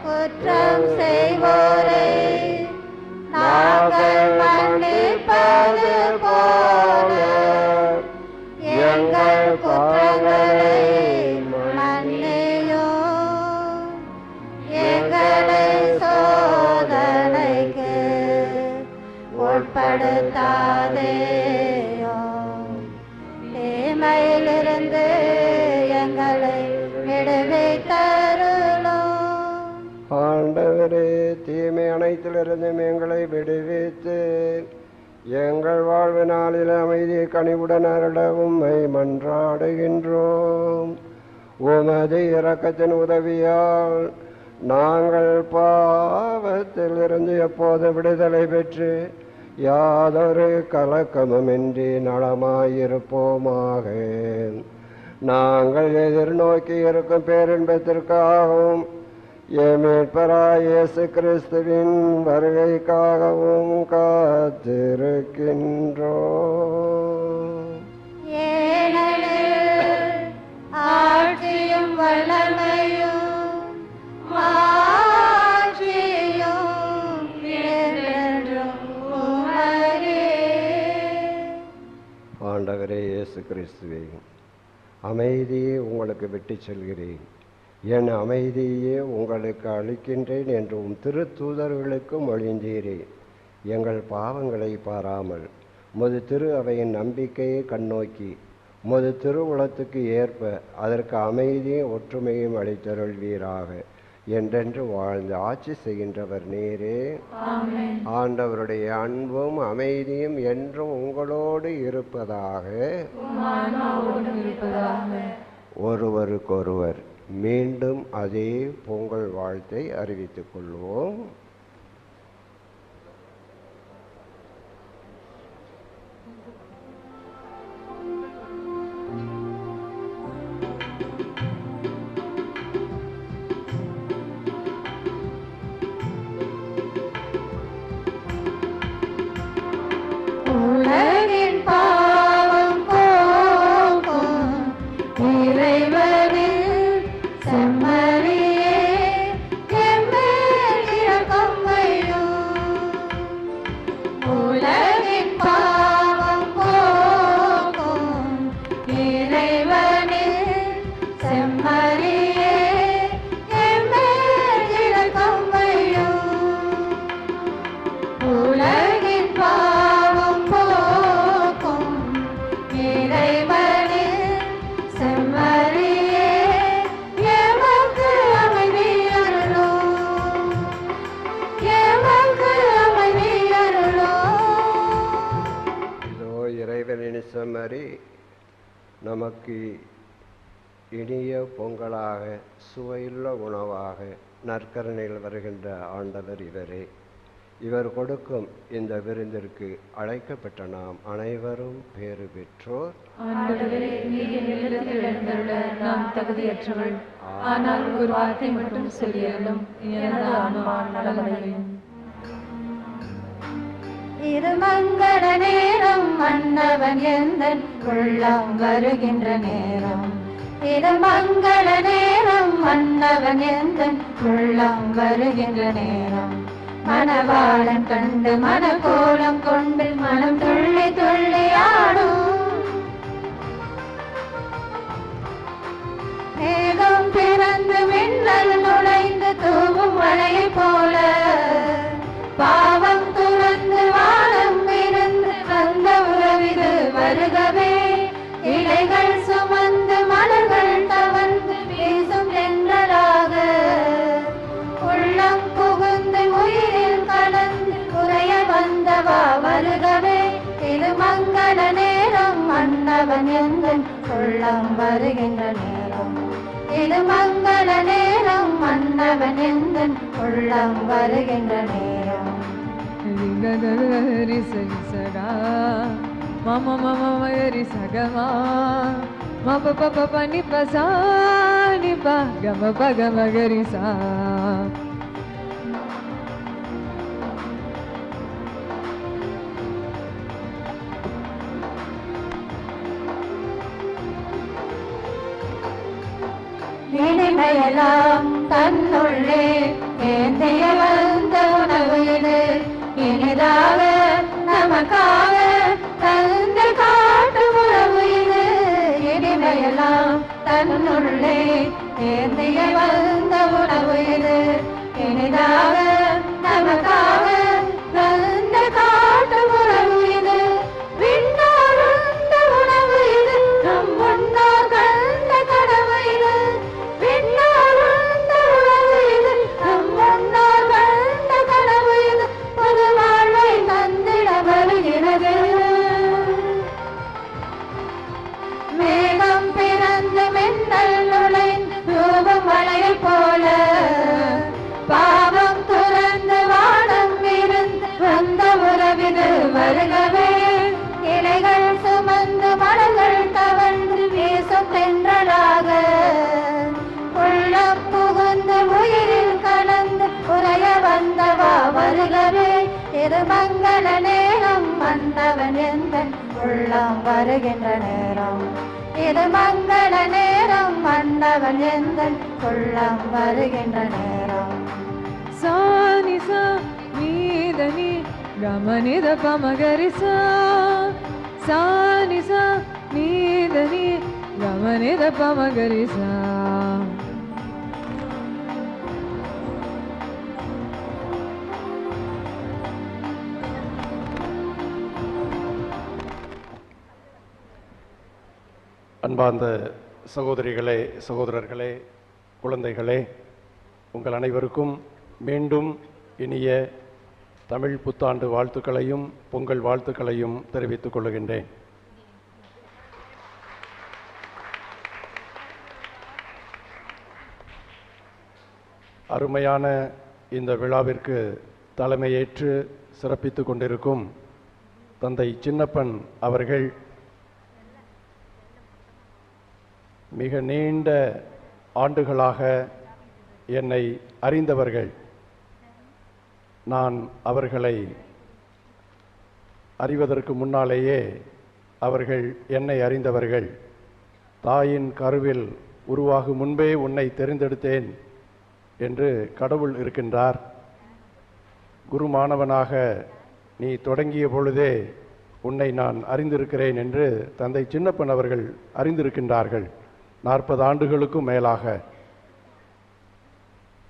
குற்றம் செய்வோரை நாங்கள் மன்னிப்பது போல எங்கள் குற்றங்களை மன்னியும். எங்களை சோதனைக்கு உட்படுத்தாதேயும். தீமையிலிருந்து எங்களை விடுவித்தருளும். ஆண்டவரே, தீமை அனைத்திலிருந்தும் எங்களை விடுவித்து எங்கள் வாழ்வு நாளில் அமைதி கனிவுடன் அருள உம்மை மன்றாடுகின்றோம். உமது இரக்கத்தின் உதவியால் நாங்கள் பாவத்தில் இருந்து எப்போது விடுதலை பெற்று யாதொரு கலக்கமுமின்றி நலமாயிருப்போமாக. நாங்கள் எதிர்நோக்கி இருக்கும் பேரின்பத்திற்காகவும் மீட்பராய் இயேசு கிறிஸ்துவின் வருகைக்காகவும் காத்திருக்கின்றோம். ஏனெனில் ஆட்சியும் வல்லமையும் மாட்சியும் என்றென்றும் உமதே. ஆண்டவரே இயேசு கிறிஸ்துவே, அமைதியை உங்களுக்கு விட்டுச் செல்கிறேன், என் அமைதியே உங்களுக்கு அளிக்கின்றேன் என்றும் திருத்தூதர்களுக்கு மொழிந்தீரே. எங்கள் பாவங்களை பாராமல் உமது திரு அவையின் நம்பிக்கையை கண்ணோக்கி உமது திருவுளத்துக்கு ஏற்ப அதற்கு அமைதியும் ஒற்றுமையும் அளித்தருள்வீராக. என்றென்று வாழ்ந்து ஆட்சி செய்கின்றவர் நீரே. ஆண்டவருடைய அன்பும் அமைதியும் என்றும் உங்களோடு இருப்பதாக. ஒருவருக்கொருவர் மீண்டும் அதே பொங்கல் வாழ்த்தை அறிவித்துக் கொள்வோம். உலகின் பாவம் போக்கும் இறைவனின் செம்மறியே, எம்மேல் இரக்கம் வையும். உலகின் பாவம் போக்கும் இறைவனின் செம்மறியே, எம்மேல் இரக்கம் வையும். உலகின் பாவம் போக்கும் இறைவனின் செம்மறியே, எமக்கு அமைதி அருளும். எமக்கு அமைதி அருளும். இதோ இறைவனின் செம்மறி, நமக்கு இனிய பொங்கலாக சுவையுள்ள உணவாக நற்கரணையில் வருகின்ற ஆண்டவர் இவரே. இவர் கொடுக்கும் இந்த விருந்திற்கு அழைக்கப்பட்ட நாம் அனைவரும் பேறு பெற்றோர். ஆண்டவரே, நீர் என் இல்லத்தில் எழுந்தருள நான் தகுதியற்றவள். ஆனால் ஒரு வார்த்தை மட்டும் சொல்லியருளும், எனது ஆன்மா நலமடையும். இருமங்கட நேரம் மன்னவன் எந்தன் உள்ளம் வருகின்ற நேரம். இருமங்கட நேரம் மன்னவன் எந்தன் உள்ளம் வருகின்ற நேரம். மணவாளன் கண்டு மனக்கோலம் கொண்டு மனம் துள்ளி துள்ளி ஆடும். மேகம் பிறந்து மின்னல் நுழைந்து தூவும் மழையை போல பாவம் துறந்து உள்ளம் வருகின்ற நேரம், இது மங்கள நேரம், மன்னவன் எந்தன் உள்ளம் வருகின்ற நேரம். ரிங்ககரி சரிசடா மம மம மகரி சகமா மப பப பனி பசா நி ப கம பக மகரி சா. இனிமையெல்லாம் தன்னுள்ளே ஏந்திய வந்த உணவு இது, இனிதாக நமக்காக தந்தை காட்டும் உறவு இது. இனிமையெல்லாம் தன்னுள்ளே ஏந்திய வந்த உணவு இது, இனிதாக நமக்காக தந்தை காட்டும் உறவு இது. விண்ணோர் உண்ட உணவு இது, நம் முன்னோர் கண்ட கனவு இது. விண்ணோர் உண்ட உணவு இது, நம் முன்னோர் கண்ட கனவு இது. புது வாழ்வை தந்திட வருகிறது. மேகம் பிறந்து மின்னல் நுழைந்து ரூபம் மழையைப் போல, பாவம் துறந்து வானம் இருந்து வந்த உறவிது வருகவே. இலைகள் சுமந்து மலர்கள் தவழ்ந்து வீசும் தென்றலாக, உள்ளம் புகுந்து உயிரில் கலந்து உறைய வந்தவா வருகவே. இது மங்கள நேரம், மன்னவன் எந்தன் உள்ளம் வருகின்ற நேரம். இது மங்கள நேரம், மன்னவன் எந்தன் உள்ளம் வருகின்ற நேரம். சானி சா நீதனி கமனித பமகரி சா. சானி சா நீதனி கமனித பமகரி சா. அன்பார்ந்த சகோதரிகளே, சகோதரர்களே, குழந்தைகளே, உங்கள் அனைவருக்கும் மீண்டும் இனிய தமிழ் புத்தாண்டு வாழ்த்துக்களையும் பொங்கல் வாழ்த்துக்களையும் தெரிவித்துக் கொள்கின்றேன். அருமையான இந்த விழாவிற்கு தலைமையேற்று சிறப்பித்துக் கொண்டிருக்கும் தந்தை சின்னப்பன் அவர்கள் மிக நீண்ட ஆண்டுகளாக என்னை அறிந்தவர்கள். நான் அவர்களை அறிவதற்கு முன்னாலேயே அவர்கள் என்னை அறிந்தவர்கள். தாயின் கருவில் உருவாகும் முன்பே உன்னை தெரிந்தெடுத்தேன் என்று கடவுள் இருக்கின்றார். குரு மாணவனாக நீ தொடங்கிய பொழுதே உன்னை நான் அறிந்திருக்கிறேன் என்று தந்தை சின்னப்பன் அவர்கள் அறிந்திருக்கின்றார்கள். 40 ஆண்டுகளுக்கும் மேலாக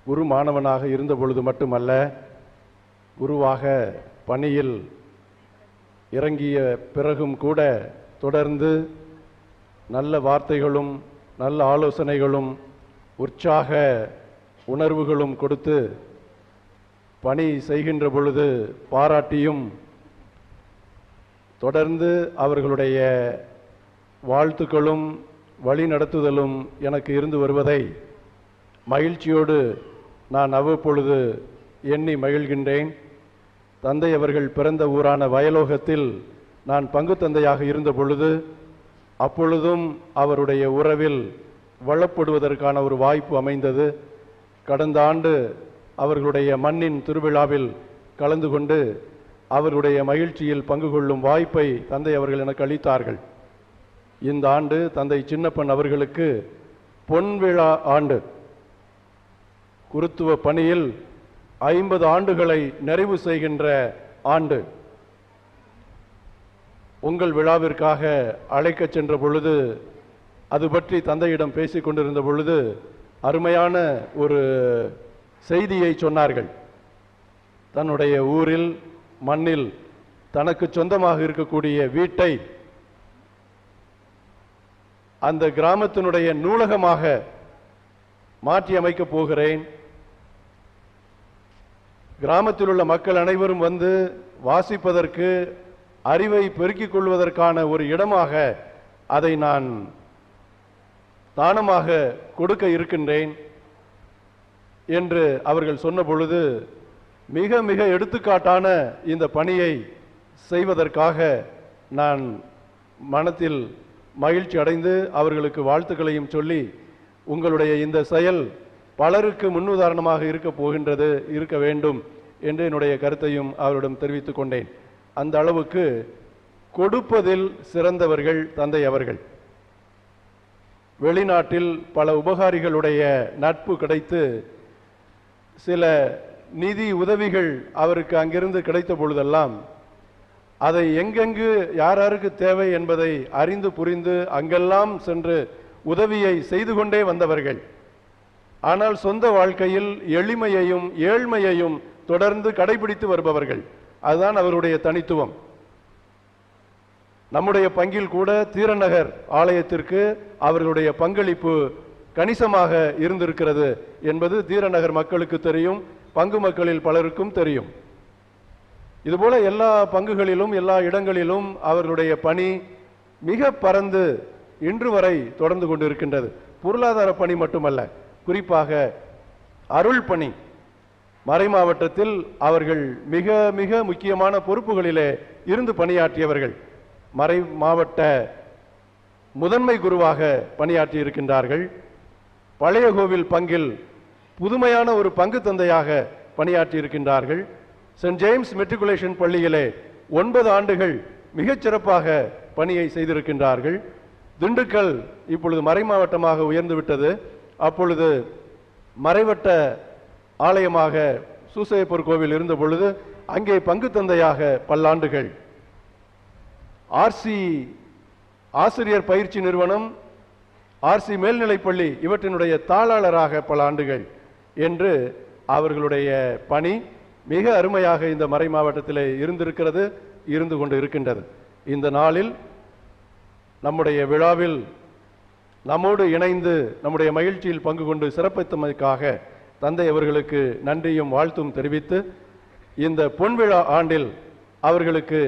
குரு மாணவனாக இருந்த பொழுது மட்டுமல்ல, குருவாக பணியில் இறங்கிய பிறகும் கூட தொடர்ந்து நல்ல வார்த்தைகளும் நல்ல ஆலோசனைகளும் உற்சாக உணர்வுகளும் கொடுத்து பணி செய்கின்ற பொழுது பாராட்டியும் தொடர்ந்து அவர்களுடைய வாழ்த்துக்களும் வழி நடத்துதலும் எனக்கு இருந்து வருவதை மகிழ்ச்சியோடு நான் அவ்வப்பொழுது எண்ணி மகிழ்கின்றேன். தந்தை அவர்கள் பிறந்த ஊரான வயலோகத்தில் நான் பங்கு தந்தையாக இருந்த பொழுது அப்பொழுதும் அவருடைய உறவில் வளப்படுவதற்கான ஒரு வாய்ப்பு அமைந்தது. கடந்த ஆண்டு அவர்களுடைய மண்ணின் திருவிழாவில் கலந்து கொண்டு அவர்களுடைய மகிழ்ச்சியில் பங்கு கொள்ளும் வாய்ப்பை தந்தை அவர்கள் எனக்கு அளித்தார்கள். இந்த ஆண்டு தந்தை சின்னப்பன் அவர்களுக்கு பொன்விழா ஆண்டு. குருத்துவ பணியில் 50 ஆண்டுகளை நிறைவு செய்கின்ற ஆண்டு. உங்கள் விழாவிற்காக அழைக்கச் சென்ற பொழுது அது பற்றி தந்தையிடம் பேசிக் கொண்டிருந்த பொழுது அருமையான ஒரு செய்தியை சொன்னார்கள். தன்னுடைய ஊரில் மண்ணில் தனக்கு சொந்தமாக இருக்கக்கூடிய வீட்டை அந்த கிராமத்தினுடைய நூலகமாக மாற்றி அமைக்கப் போகிறேன். கிராமத்தில் உள்ள மக்கள் அனைவரும் வந்து வாசிப்பதற்கு அறிவை பெருக்கிக் கொள்வதற்கான ஒரு இடமாக அதை நான் தானமாக கொடுக்க இருக்கின்றேன் என்று அவர்கள் சொன்ன பொழுது மிக மிக எடுத்துக்காட்டான இந்த பணியை செய்வதற்காக நான் மனத்தில் மகிழ்ச்சி அடைந்து அவர்களுக்கு வாழ்த்துக்களையும் சொல்லி, உங்களுடைய இந்த செயல் பலருக்கு முன்னுதாரணமாக இருக்க வேண்டும் என்று என்னுடைய கருத்தையும் அவரிடம் தெரிவித்துக் கொண்டேன். அந்த அளவுக்கு கொடுப்பதில் சிறந்தவர்கள் தந்தை அவர்கள். வெளிநாட்டில் பல உபகாரிகளுடைய நட்பு கிடைத்து சில நிதி உதவிகள் அவருக்கு அங்கிருந்து கிடைத்த பொழுதெல்லாம் அதை எங்கெங்கு யாருக்கு தேவை என்பதை அறிந்து புரிந்து அங்கெல்லாம் சென்று உதவியை செய்து கொண்டே வந்தவர்கள். ஆனால் சொந்த வாழ்க்கையில் எளிமையையும் ஏழ்மையையும் தொடர்ந்து கடைபிடித்து வருபவர்கள். அதுதான் அவருடைய தனித்துவம். நம்முடைய பங்கில் கூட தீரநகர் ஆலயத்திற்கு அவர்களுடைய பங்களிப்பு கணிசமாக இருந்திருக்கிறது என்பது தீரநகர் மக்களுக்கு தெரியும், பங்கு மக்களில் பலருக்கும் தெரியும். இதுபோல எல்லா பங்குகளிலும் எல்லா இடங்களிலும் அவர்களுடைய பணி மிக பரந்து இன்று வரை தொடர்ந்து கொண்டிருக்கின்றது. பொருளாதார பணி மட்டுமல்ல, குறிப்பாக அருள் பணி. மறை மாவட்டத்தில் அவர்கள் மிக மிக முக்கியமான பொறுப்புகளிலே இருந்து பணியாற்றியவர்கள். மறை மாவட்ட முதன்மை குருவாக பணியாற்றி இருக்கின்றார்கள். பழைய கோவில் பங்கில் புதுமையான ஒரு பங்கு தந்தையாக பணியாற்றி இருக்கின்றார்கள். சென்ட் ஜேம்ஸ் மெட்ரிகுலேஷன் பள்ளியிலே 9 ஆண்டுகள் மிகச் சிறப்பாக பணியை செய்திருக்கின்றார்கள். திண்டுக்கல் இப்பொழுது மறை மாவட்டமாக உயர்ந்து விட்டது. அப்பொழுது மறைவட்ட ஆலயமாக சூசையப்பர் கோவில் இருந்த பொழுது அங்கே பங்கு தந்தையாக பல்லாண்டுகள். ஆர்சி ஆசிரியர் பயிற்சி நிறுவனம், ஆர்சி மேல்நிலைப்பள்ளி இவற்றினுடைய தாளாளராக பல ஆண்டுகள் என்று அவர்களுடைய பணி மிக அருமையாக இந்த மறை மாவட்டத்தில் இருந்திருக்கிறது, இருந்து கொண்டு இருக்கின்றது. இந்த நாளில் நம்முடைய விழாவில் நம்மோடு இணைந்து நம்முடைய மகிழ்ச்சியில் பங்கு கொண்டு சிறப்பித்தமைக்காக தந்தை அவர்களுக்கு நன்றியும் வாழ்த்தும் தெரிவித்து, இந்த பொன்விழா ஆண்டில் அவர்களுக்கு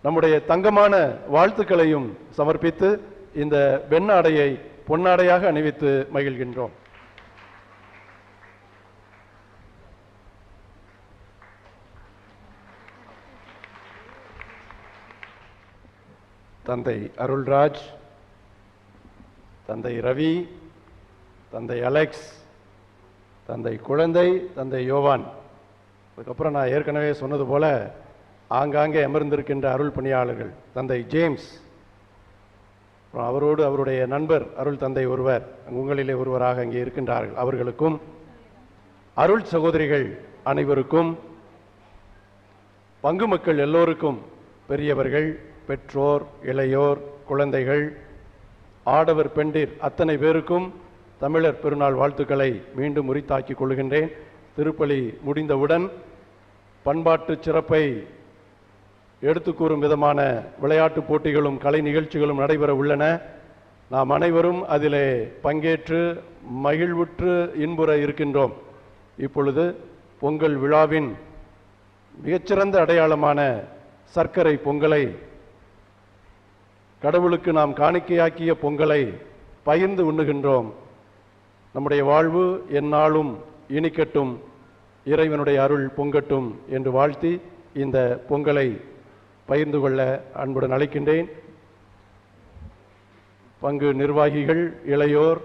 நம்முடைய தங்கமான வாழ்த்துக்களையும் சமர்ப்பித்து இந்த வெண்ணாடையை பொன்னாடையாக அணிவித்து மகிழ்கின்றோம். தந்தை அருள்ராஜ், தந்தை ரவி, தந்தை அலெக்ஸ், தந்தை குழந்தை, தந்தை யோவான், அதுக்கப்புறம் நான் ஏற்கனவே சொன்னது போல ஆங்காங்கே அமர்ந்திருக்கின்ற அருள் பணியாளர்கள், தந்தை ஜேம்ஸ், அவரோடு அவருடைய நண்பர் அருள் தந்தை ஒருவர் உங்களிலே ஒருவராக அங்கே இருக்கின்றார்கள், அவர்களுக்கும் அருள் சகோதரிகள் அனைவருக்கும், பங்கு மக்கள் எல்லோருக்கும், பெரியவர்கள், பெற்றோர், இளையோர், குழந்தைகள், ஆடவர் பெண்டிர் அத்தனை பேருக்கும் தமிழர் பெருநாள் வாழ்த்துக்களை மீண்டும் உரித்தாக்கிக் கொள்கின்றேன். திருப்பலி முடிந்தவுடன் பண்பாட்டு சிறப்பை எடுத்துக்கூறும் விதமான விளையாட்டுப் போட்டிகளும் கலை நிகழ்ச்சிகளும் நடைபெற உள்ளன. நாம் அனைவரும் அதிலே பங்கேற்று மகிழ்வுற்று இன்புற இருக்கின்றோம். இப்பொழுது பொங்கல் விழாவின் மிகச்சிறந்த அடையாளமான சர்க்கரை பொங்கலை, கடவுளுக்கு நாம் காணிக்கையாக்கிய பொங்கலை பகிர்ந்து உண்ணுகின்றோம். நம்முடைய வாழ்வு எந்நாளும் இனிக்கட்டும், இறைவனுடைய அருள் பொங்கட்டும் என்று வாழ்த்தி இந்த பொங்கலை பகிர்ந்து கொள்ள அன்புடன் அழைக்கின்றேன். பங்கு நிர்வாகிகள், இளையோர்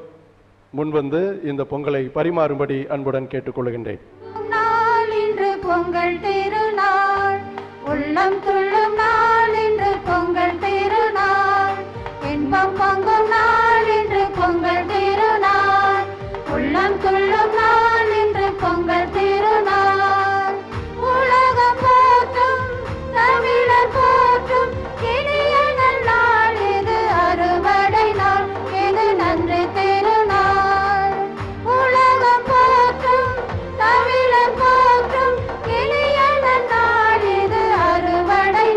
முன்வந்து இந்த பொங்கலை பரிமாறும்படி அன்புடன் கேட்டுக்கொள்கின்றேன். பொங்கல் திருநாள், உள்ளம் துள்ளும் நாள் என்று பொங்கல் திருநாள், இன்பம் பொங்கும் நாள் என்று பொங்கல் திருநாள், உள்ளம் துள்ளும் நாள் என்று பொங்கல் திருநாள். உலகம் போற்றும் தமிழர் போற்றும் இனிய நன்னாள் இது, அறுவடை நாள் இது, நன்றி திருநாள். உலகம் போற்றும் தமிழர் போற்றும் இனிய நன்னாள் இது, அறுவடை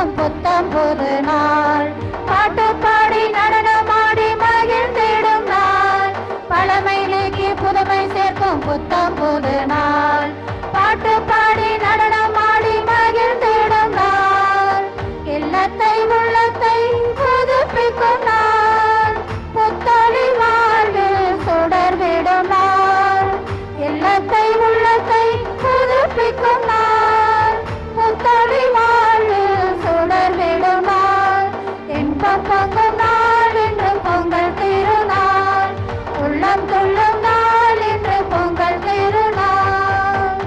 சேர்க்கும் புத்தம் புது நாள், பாட்டு பாடி நடனமாடி மகிழ்ந்திடும் நாள், பழமை நீக்கி புதுமை சேர்க்கும் புத்தம் புது நாள், பாட்டு பாடி நடனமாடி மகிழ்ந்திடும் நாள், இல்லத்தை உள்ளத்தை புதுப்பிக்கும் நாள், புத்தொளி வாழ்வில் சுடர்விடும் நாள், இல்லத்தை உள்ளத்தை புதுப்பிக்கும் நாள், புத்தொளி வாழ்வில் சுடர்விடும் நாள், இன்பம் பொங்கும் நாள் என்று பொங்கல் திருநாள், உள்ளம் துள்ளும் நாள் என்று பொங்கல் திருநாள்.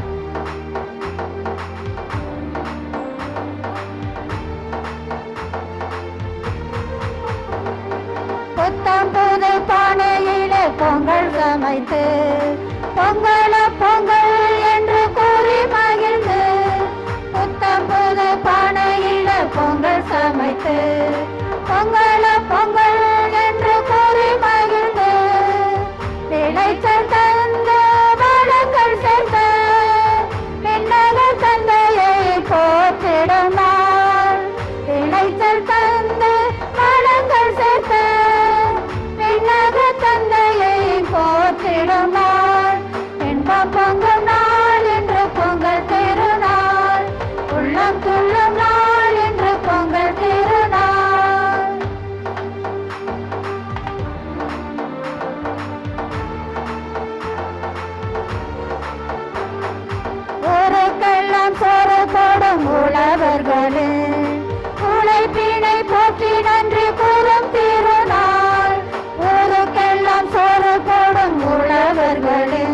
புத்தம் புது பானையிலே பொங்கல் சமைத்து பொங்கல பொங்கல் என்று கூறி மகிழ்ந்து, புத்தம் புது பானையிலே பொங்கல் சமைத்து பொங்கல பொங்கல் என்று கூறி மகிழ்ந்து, விளைச்சல் தந்து வளங்கள் சேர்த்த விண்ணக தந்தையை போற்றிடும் நாள், விளைச்சல் தந்து வளங்கள் சேர்த்த விண்ணக தந்தையை போற்றிடும் நாள், இன்பம் பொங்கும் நாள் என்று பொங்கல் திருநாள், உள்ளம் துள்ளும் நாள் என்று பொங்கல் திருநாள். ஊருக்கெல்லாம் சோறு போடும் உழவர்களே, உழைப்பினை போற்றி நன்றி கூறும் திருநாள், ஊருக்கெல்லாம் சோறு போடும் உழவர்களே,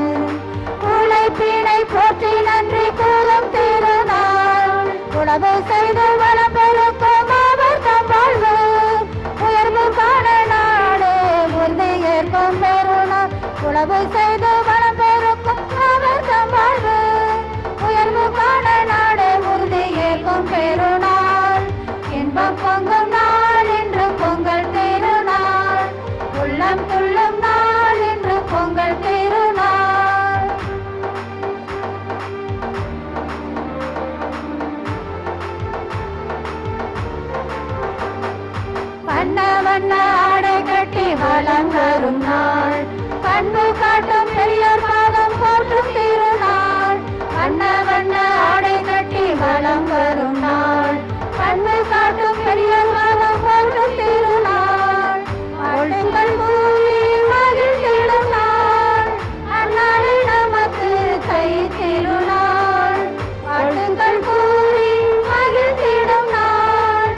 உழைப்பினை போற்றி நன்றி கூறும் திருநாள், உழவு செய்து வளம் பெருக்கும் அவர் தம் வாழ்வு, உயர்வு காண நாடு உறுதி ஏற்கும் பெருநாள், உழவு செய்து வளம் பெருக்கும் அவர் தம் வாழ்வு, உயர்வு காண நாடு உறுதி ஏற்கும் பெருநாள், இன்பம் பொங்கும் நாள் என்று பொங்கல் திருநாள், உள்ளம் துள்ளும் நாள் என்று பொங்கல் திருநாள். வண்ண வண்ண ஆடை கட்டி வலம் வரும் நாள், பண்பு காட்டும் பெரியோர் பாதம் போற்றும் திருநாள், வண்ண வண்ண ஆடை கட்டி வலம் வரும் நாள், பண்பு காட்டும் பெரியோர் பாதம் போற்றும் திருநாள், வாழ்த்துங்கள் கூறி மகிழ்ந்திடும் நாள், அந்நாளை நமக்கு கை திருநாள், வாழ்த்துங்கள் கூறி மகிழ்ந்திடும் நாள்,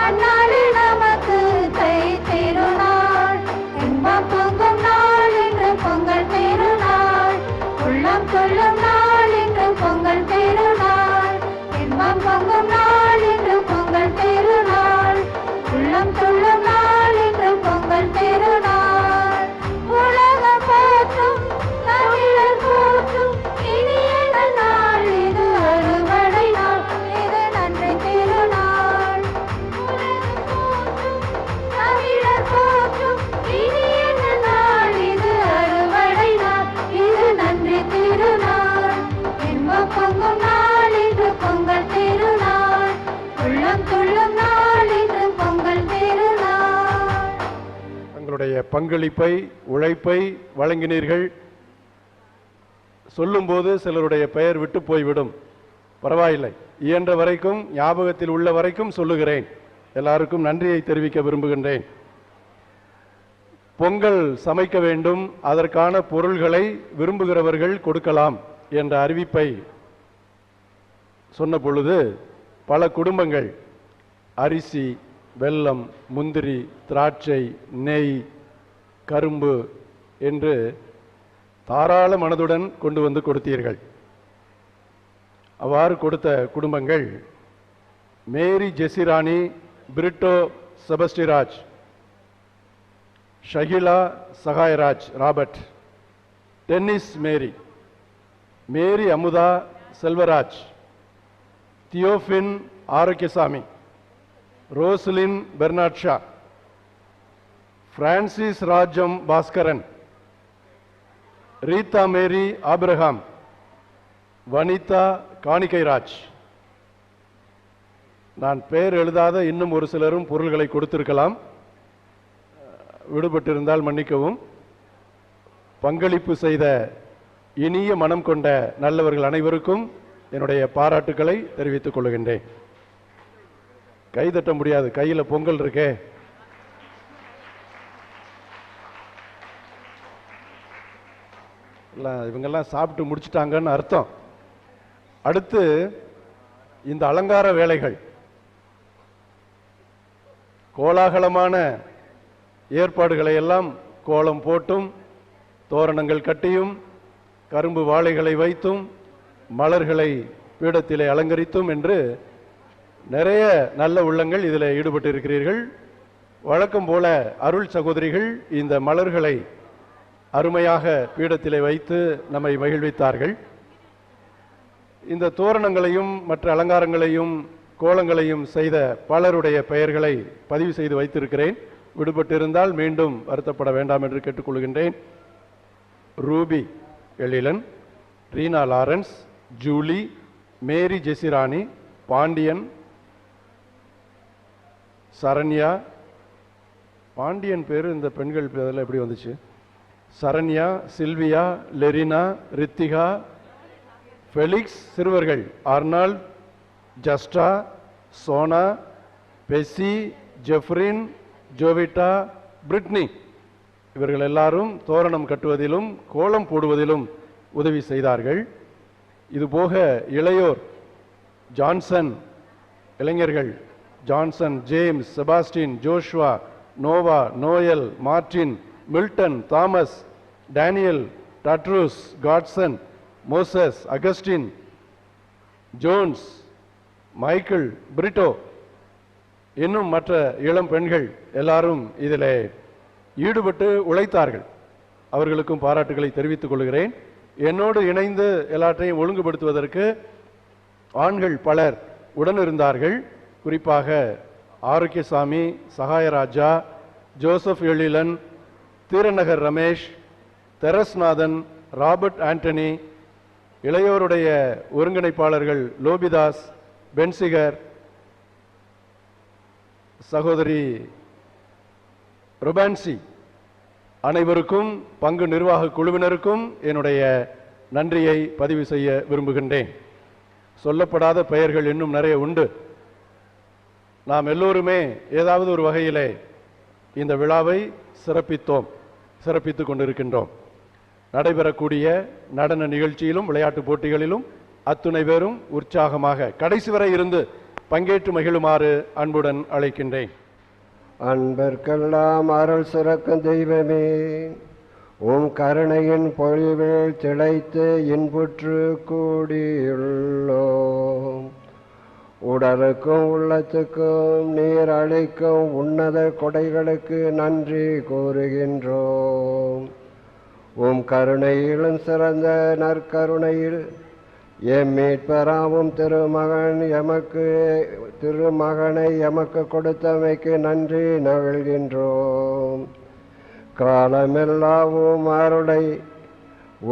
அந்நாளை நமக்கு கை திருநாள், இன்பம் பொங்கும் நாள் என்று பொங்கல் திருநாள், உள்ளம் கொள்ளும் நாள் என்று பொங்கல் திருநாள், இன்பம் பொங்கும் நாள் என்று பொங்கல் திருநாள், உள்ளம் கொள்ளும் நாள் என்று பொங்கல் திருநாள், உலகம் போற்றும் தமிழர் போற்றும் இனிய நாள் இது அறுவடை நாள், இது நன்றி திருநாள், உலகம் போற்றும் தமிழர் போற்றும் இனிய நாள் இது அறுவடை நாள், இது நன்றி திருநாள், இன்பம் பொங்கும் நாள் என்று பொங்கல் திருநாள், உள்ளம் துள்ளும் நாள் என்று பொங்கல் திருநாள். தங்களுடைய பங்களிப்பை உழைப்பை வழங்கினீர்கள். சொல்லும்போது சிலருடைய பெயர் விட்டு போய்விடும், பரவாயில்லை, இயன்ற வரைக்கும் ஞாபகத்தில் உள்ள வரைக்கும் சொல்லுகிறேன். எல்லாருக்கும் நன்றியை தெரிவிக்க விரும்புகின்றேன். பொங்கல் சமைக்க வேண்டும், அதற்கான பொருள்களை விரும்புகிறவர்கள் கொடுக்கலாம் என்ற அறிவிப்பை சொன்ன பொழுது பல குடும்பங்கள் அரிசி, வெல்லம், முந்திரி, திராட்சை, நெய், கரும்பு என்று தாராள மனதுடன் கொண்டு வந்து கொடுத்தீர்கள். அவ்வாறு கொடுத்த குடும்பங்கள் Mary Jesirani, Brito Sebastiraj, Shakila Sahayaraj Robert, Dennis Mary, Mary Amutha Selvaraj, Theophin Arokiasamy, Roslin Bernard Shaw, Francis Rajam Baskaran, Rita Mary Abraham, Vanitha Kanikairaj, நான் பெயர் எழுதாத இன்னும் ஒரு சிலரும் பொருள்களை கொடுத்திருக்கலாம். விடுபட்டிருந்தால் மன்னிக்கவும். பங்களிப்பு செய்த இனிய மனம் கொண்ட நல்லவர்கள் அனைவருக்கும் என்னுடைய பாராட்டுக்களை தெரிவித்துக் கொள்கின்றேன். கை தட்ட முடியாது, கையில பொங்கல் இருக்கே. இவங்கெல்லாம் சாப்பிட்டு முடிச்சிட்டாங்கன்னு அர்த்தம். அடுத்து இந்த அலங்கார வேலைகள், கோலாகலமான ஏற்பாடுகளை எல்லாம் கோலம் போட்டும் தோரணங்கள் கட்டியும் கரும்பு வாழைகளை வைத்தும் மலர்களை பீடத்திலே அலங்கரித்தும் என்று நிறைய நல்ல உள்ளங்கள் இதில் ஈடுபட்டு இருக்கிறீர்கள். வழக்கம் போல அருள் சகோதரிகள் இந்த மலர்களை அருமையாக பீடத்திலே வைத்து நம்மை மகிழ்வித்தார்கள். இந்த தோரணங்களையும் மற்ற அலங்காரங்களையும் கோலங்களையும் செய்த பலருடைய பெயர்களை பதிவு செய்து வைத்திருக்கிறேன். விடுபட்டிருந்தால் மீண்டும் வருத்தப்பட வேண்டாம் என்று கேட்டுக்கொள்கின்றேன். Ruby Ezhilan, Reena Lawrence, Julie, Mary Jesirani, Pandian, Saranya. Pandian பேர் இந்த பெண்கள் பேரில் எப்படி வந்துச்சு? Saranya, Sylvia, Lerina, Ritika, Felix. சிறுவர்கள் Arnold, Justa, Sona, Bessie, Jeffrin, Jovita, Britney. இவர்கள் எல்லாரும் தோரணம் கட்டுவதிலும் கோலம் போடுவதிலும் உதவி செய்தார்கள். இதுபோக இளையோர் ஜான்சன், இளைஞர்கள் Johnson, James, Sebastian, Joshua, Noah, Noel, Martin, Milton, Thomas, Daniel, Dadrus, Godson, Moses, Augustine, Jones, Michael, Brito, இன்னும் மற்ற இளம் பெண்கள் எல்லாரும் இதில் ஈடுபட்டு உழைத்தார்கள். அவர்களுக்கும் பாராட்டுகளை தெரிவித்துக் கொள்கிறேன். என்னோடு இணைந்து எல்லாற்றையும் ஒழுங்குபடுத்துவதற்கு ஆண்கள் பலர் உடனிருந்தார்கள். குறிப்பாக Arokiasamy, Sahayaraja, Joseph Ezhilan, Theeranagar Ramesh, Theresnathan, Robert Antony. இளையோருடைய ஒருங்கிணைப்பாளர்கள் லோபிதாஸ், பென்சிகர், சகோதரி ரொபான்சி. அனைவருக்கும் பங்கு நிர்வாக குழுவினருக்கும் என்னுடைய நன்றியை பதிவு செய்ய விரும்புகின்றேன். சொல்லப்படாத பெயர்கள் இன்னும் நிறைய உண்டு. நாம் எல்லோருமே ஏதாவது ஒரு வகையிலே இந்த விழாவை சிறப்பித்துக் கொண்டிருக்கின்றோம். நடைபெறக்கூடிய நடன நிகழ்ச்சியிலும் விளையாட்டு போட்டிகளிலும் அத்துணை பேரும் உற்சாகமாக கடைசி வரை இருந்து பங்கேற்று மகிழுமாறு அன்புடன் அழைக்கின்றேன். அன்பர்க்கெல்லாம் அருள் சுரக்கும் தெய்வமே, உம் கருணையின் பொழிவில் திளைத்து இன்புற்று கூடியுள்ளோம். உடலுக்கும் உள்ளத்துக்கும் நீர் அளிக்கும் உன்னத கொடைகளுக்கு நன்றி கூறுகின்றோம். உம் கருணையிலும் சிறந்த நற்கருணையில் எம் மீட்பராவும் திருமகனை எமக்கு கொடுத்தமைக்கு நன்றி நல்கின்றோம். காலமெல்லாவும் அருளை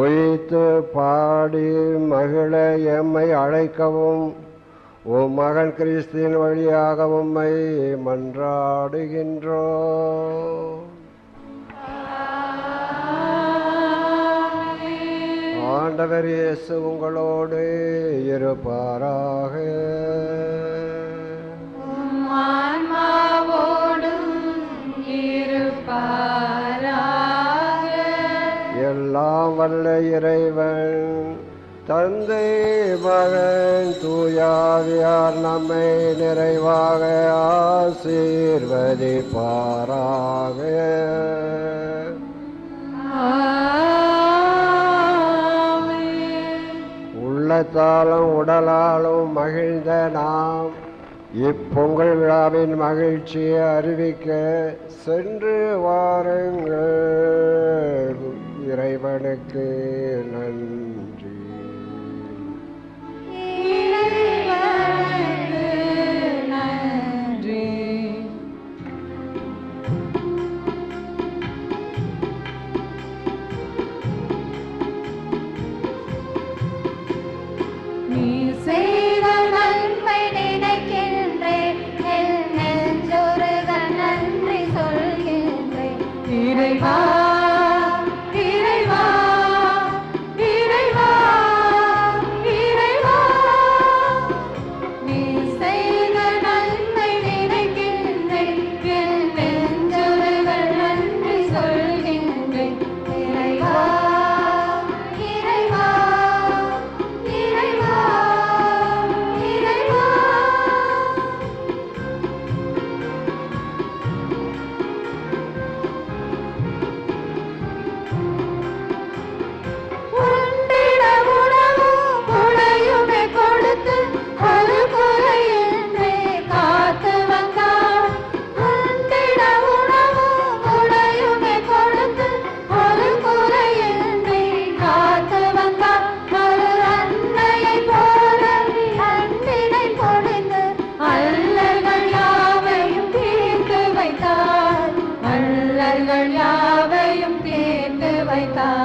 ஒழித்து பாடி மகிழ எம்மை அழைக்கவும் உம் மகன் கிறிஸ்துவின் வழியாக உம்மை மன்றாடுகின்றோம். ஆண்டவர் இயேசு உங்களோடு இருப்பாராக. எல்லாம் வல்ல இறைவன் தந்தை, மகன், தூயாவியார் நம்மை நிறைவாக ஆசீர்வதிப்பாராக. உள்ளத்தாலும் உடலாலும் மகிழ்ந்த நாம் இப்பொங்கல் விழாவின் மகிழ்ச்சியை அறிவிக்க சென்று வாருங்கள். இறைவனுக்கு நன்றி. நீ செய்த நன்மை நினைக்கின்றேன். இறைவா இறைவா இறைவா இறைவா நீ செய்த நன்மை நினைக்கின்றேன் என் நெஞ்சுருகள் நன்றி சொல்கின்றேன் இறைவா இறைவா இறைவா இறைவா உண்டிட உணவும் உடையுமே கொடுத்து ஒரு குறையின்றி காத்து வந்தார். உண்டிட உணவும் உடையுமே கொடுத்து ஒரு குறையின்றி காத்து வந்தார். ஒரு அன்னையைப் போல அன்பினை பொழிந்து அல்லல்கள் யாவையும் தீர்த்து வைத்தார். அல்லல்கள் யாவையும் தீர்த்து வைத்தார்.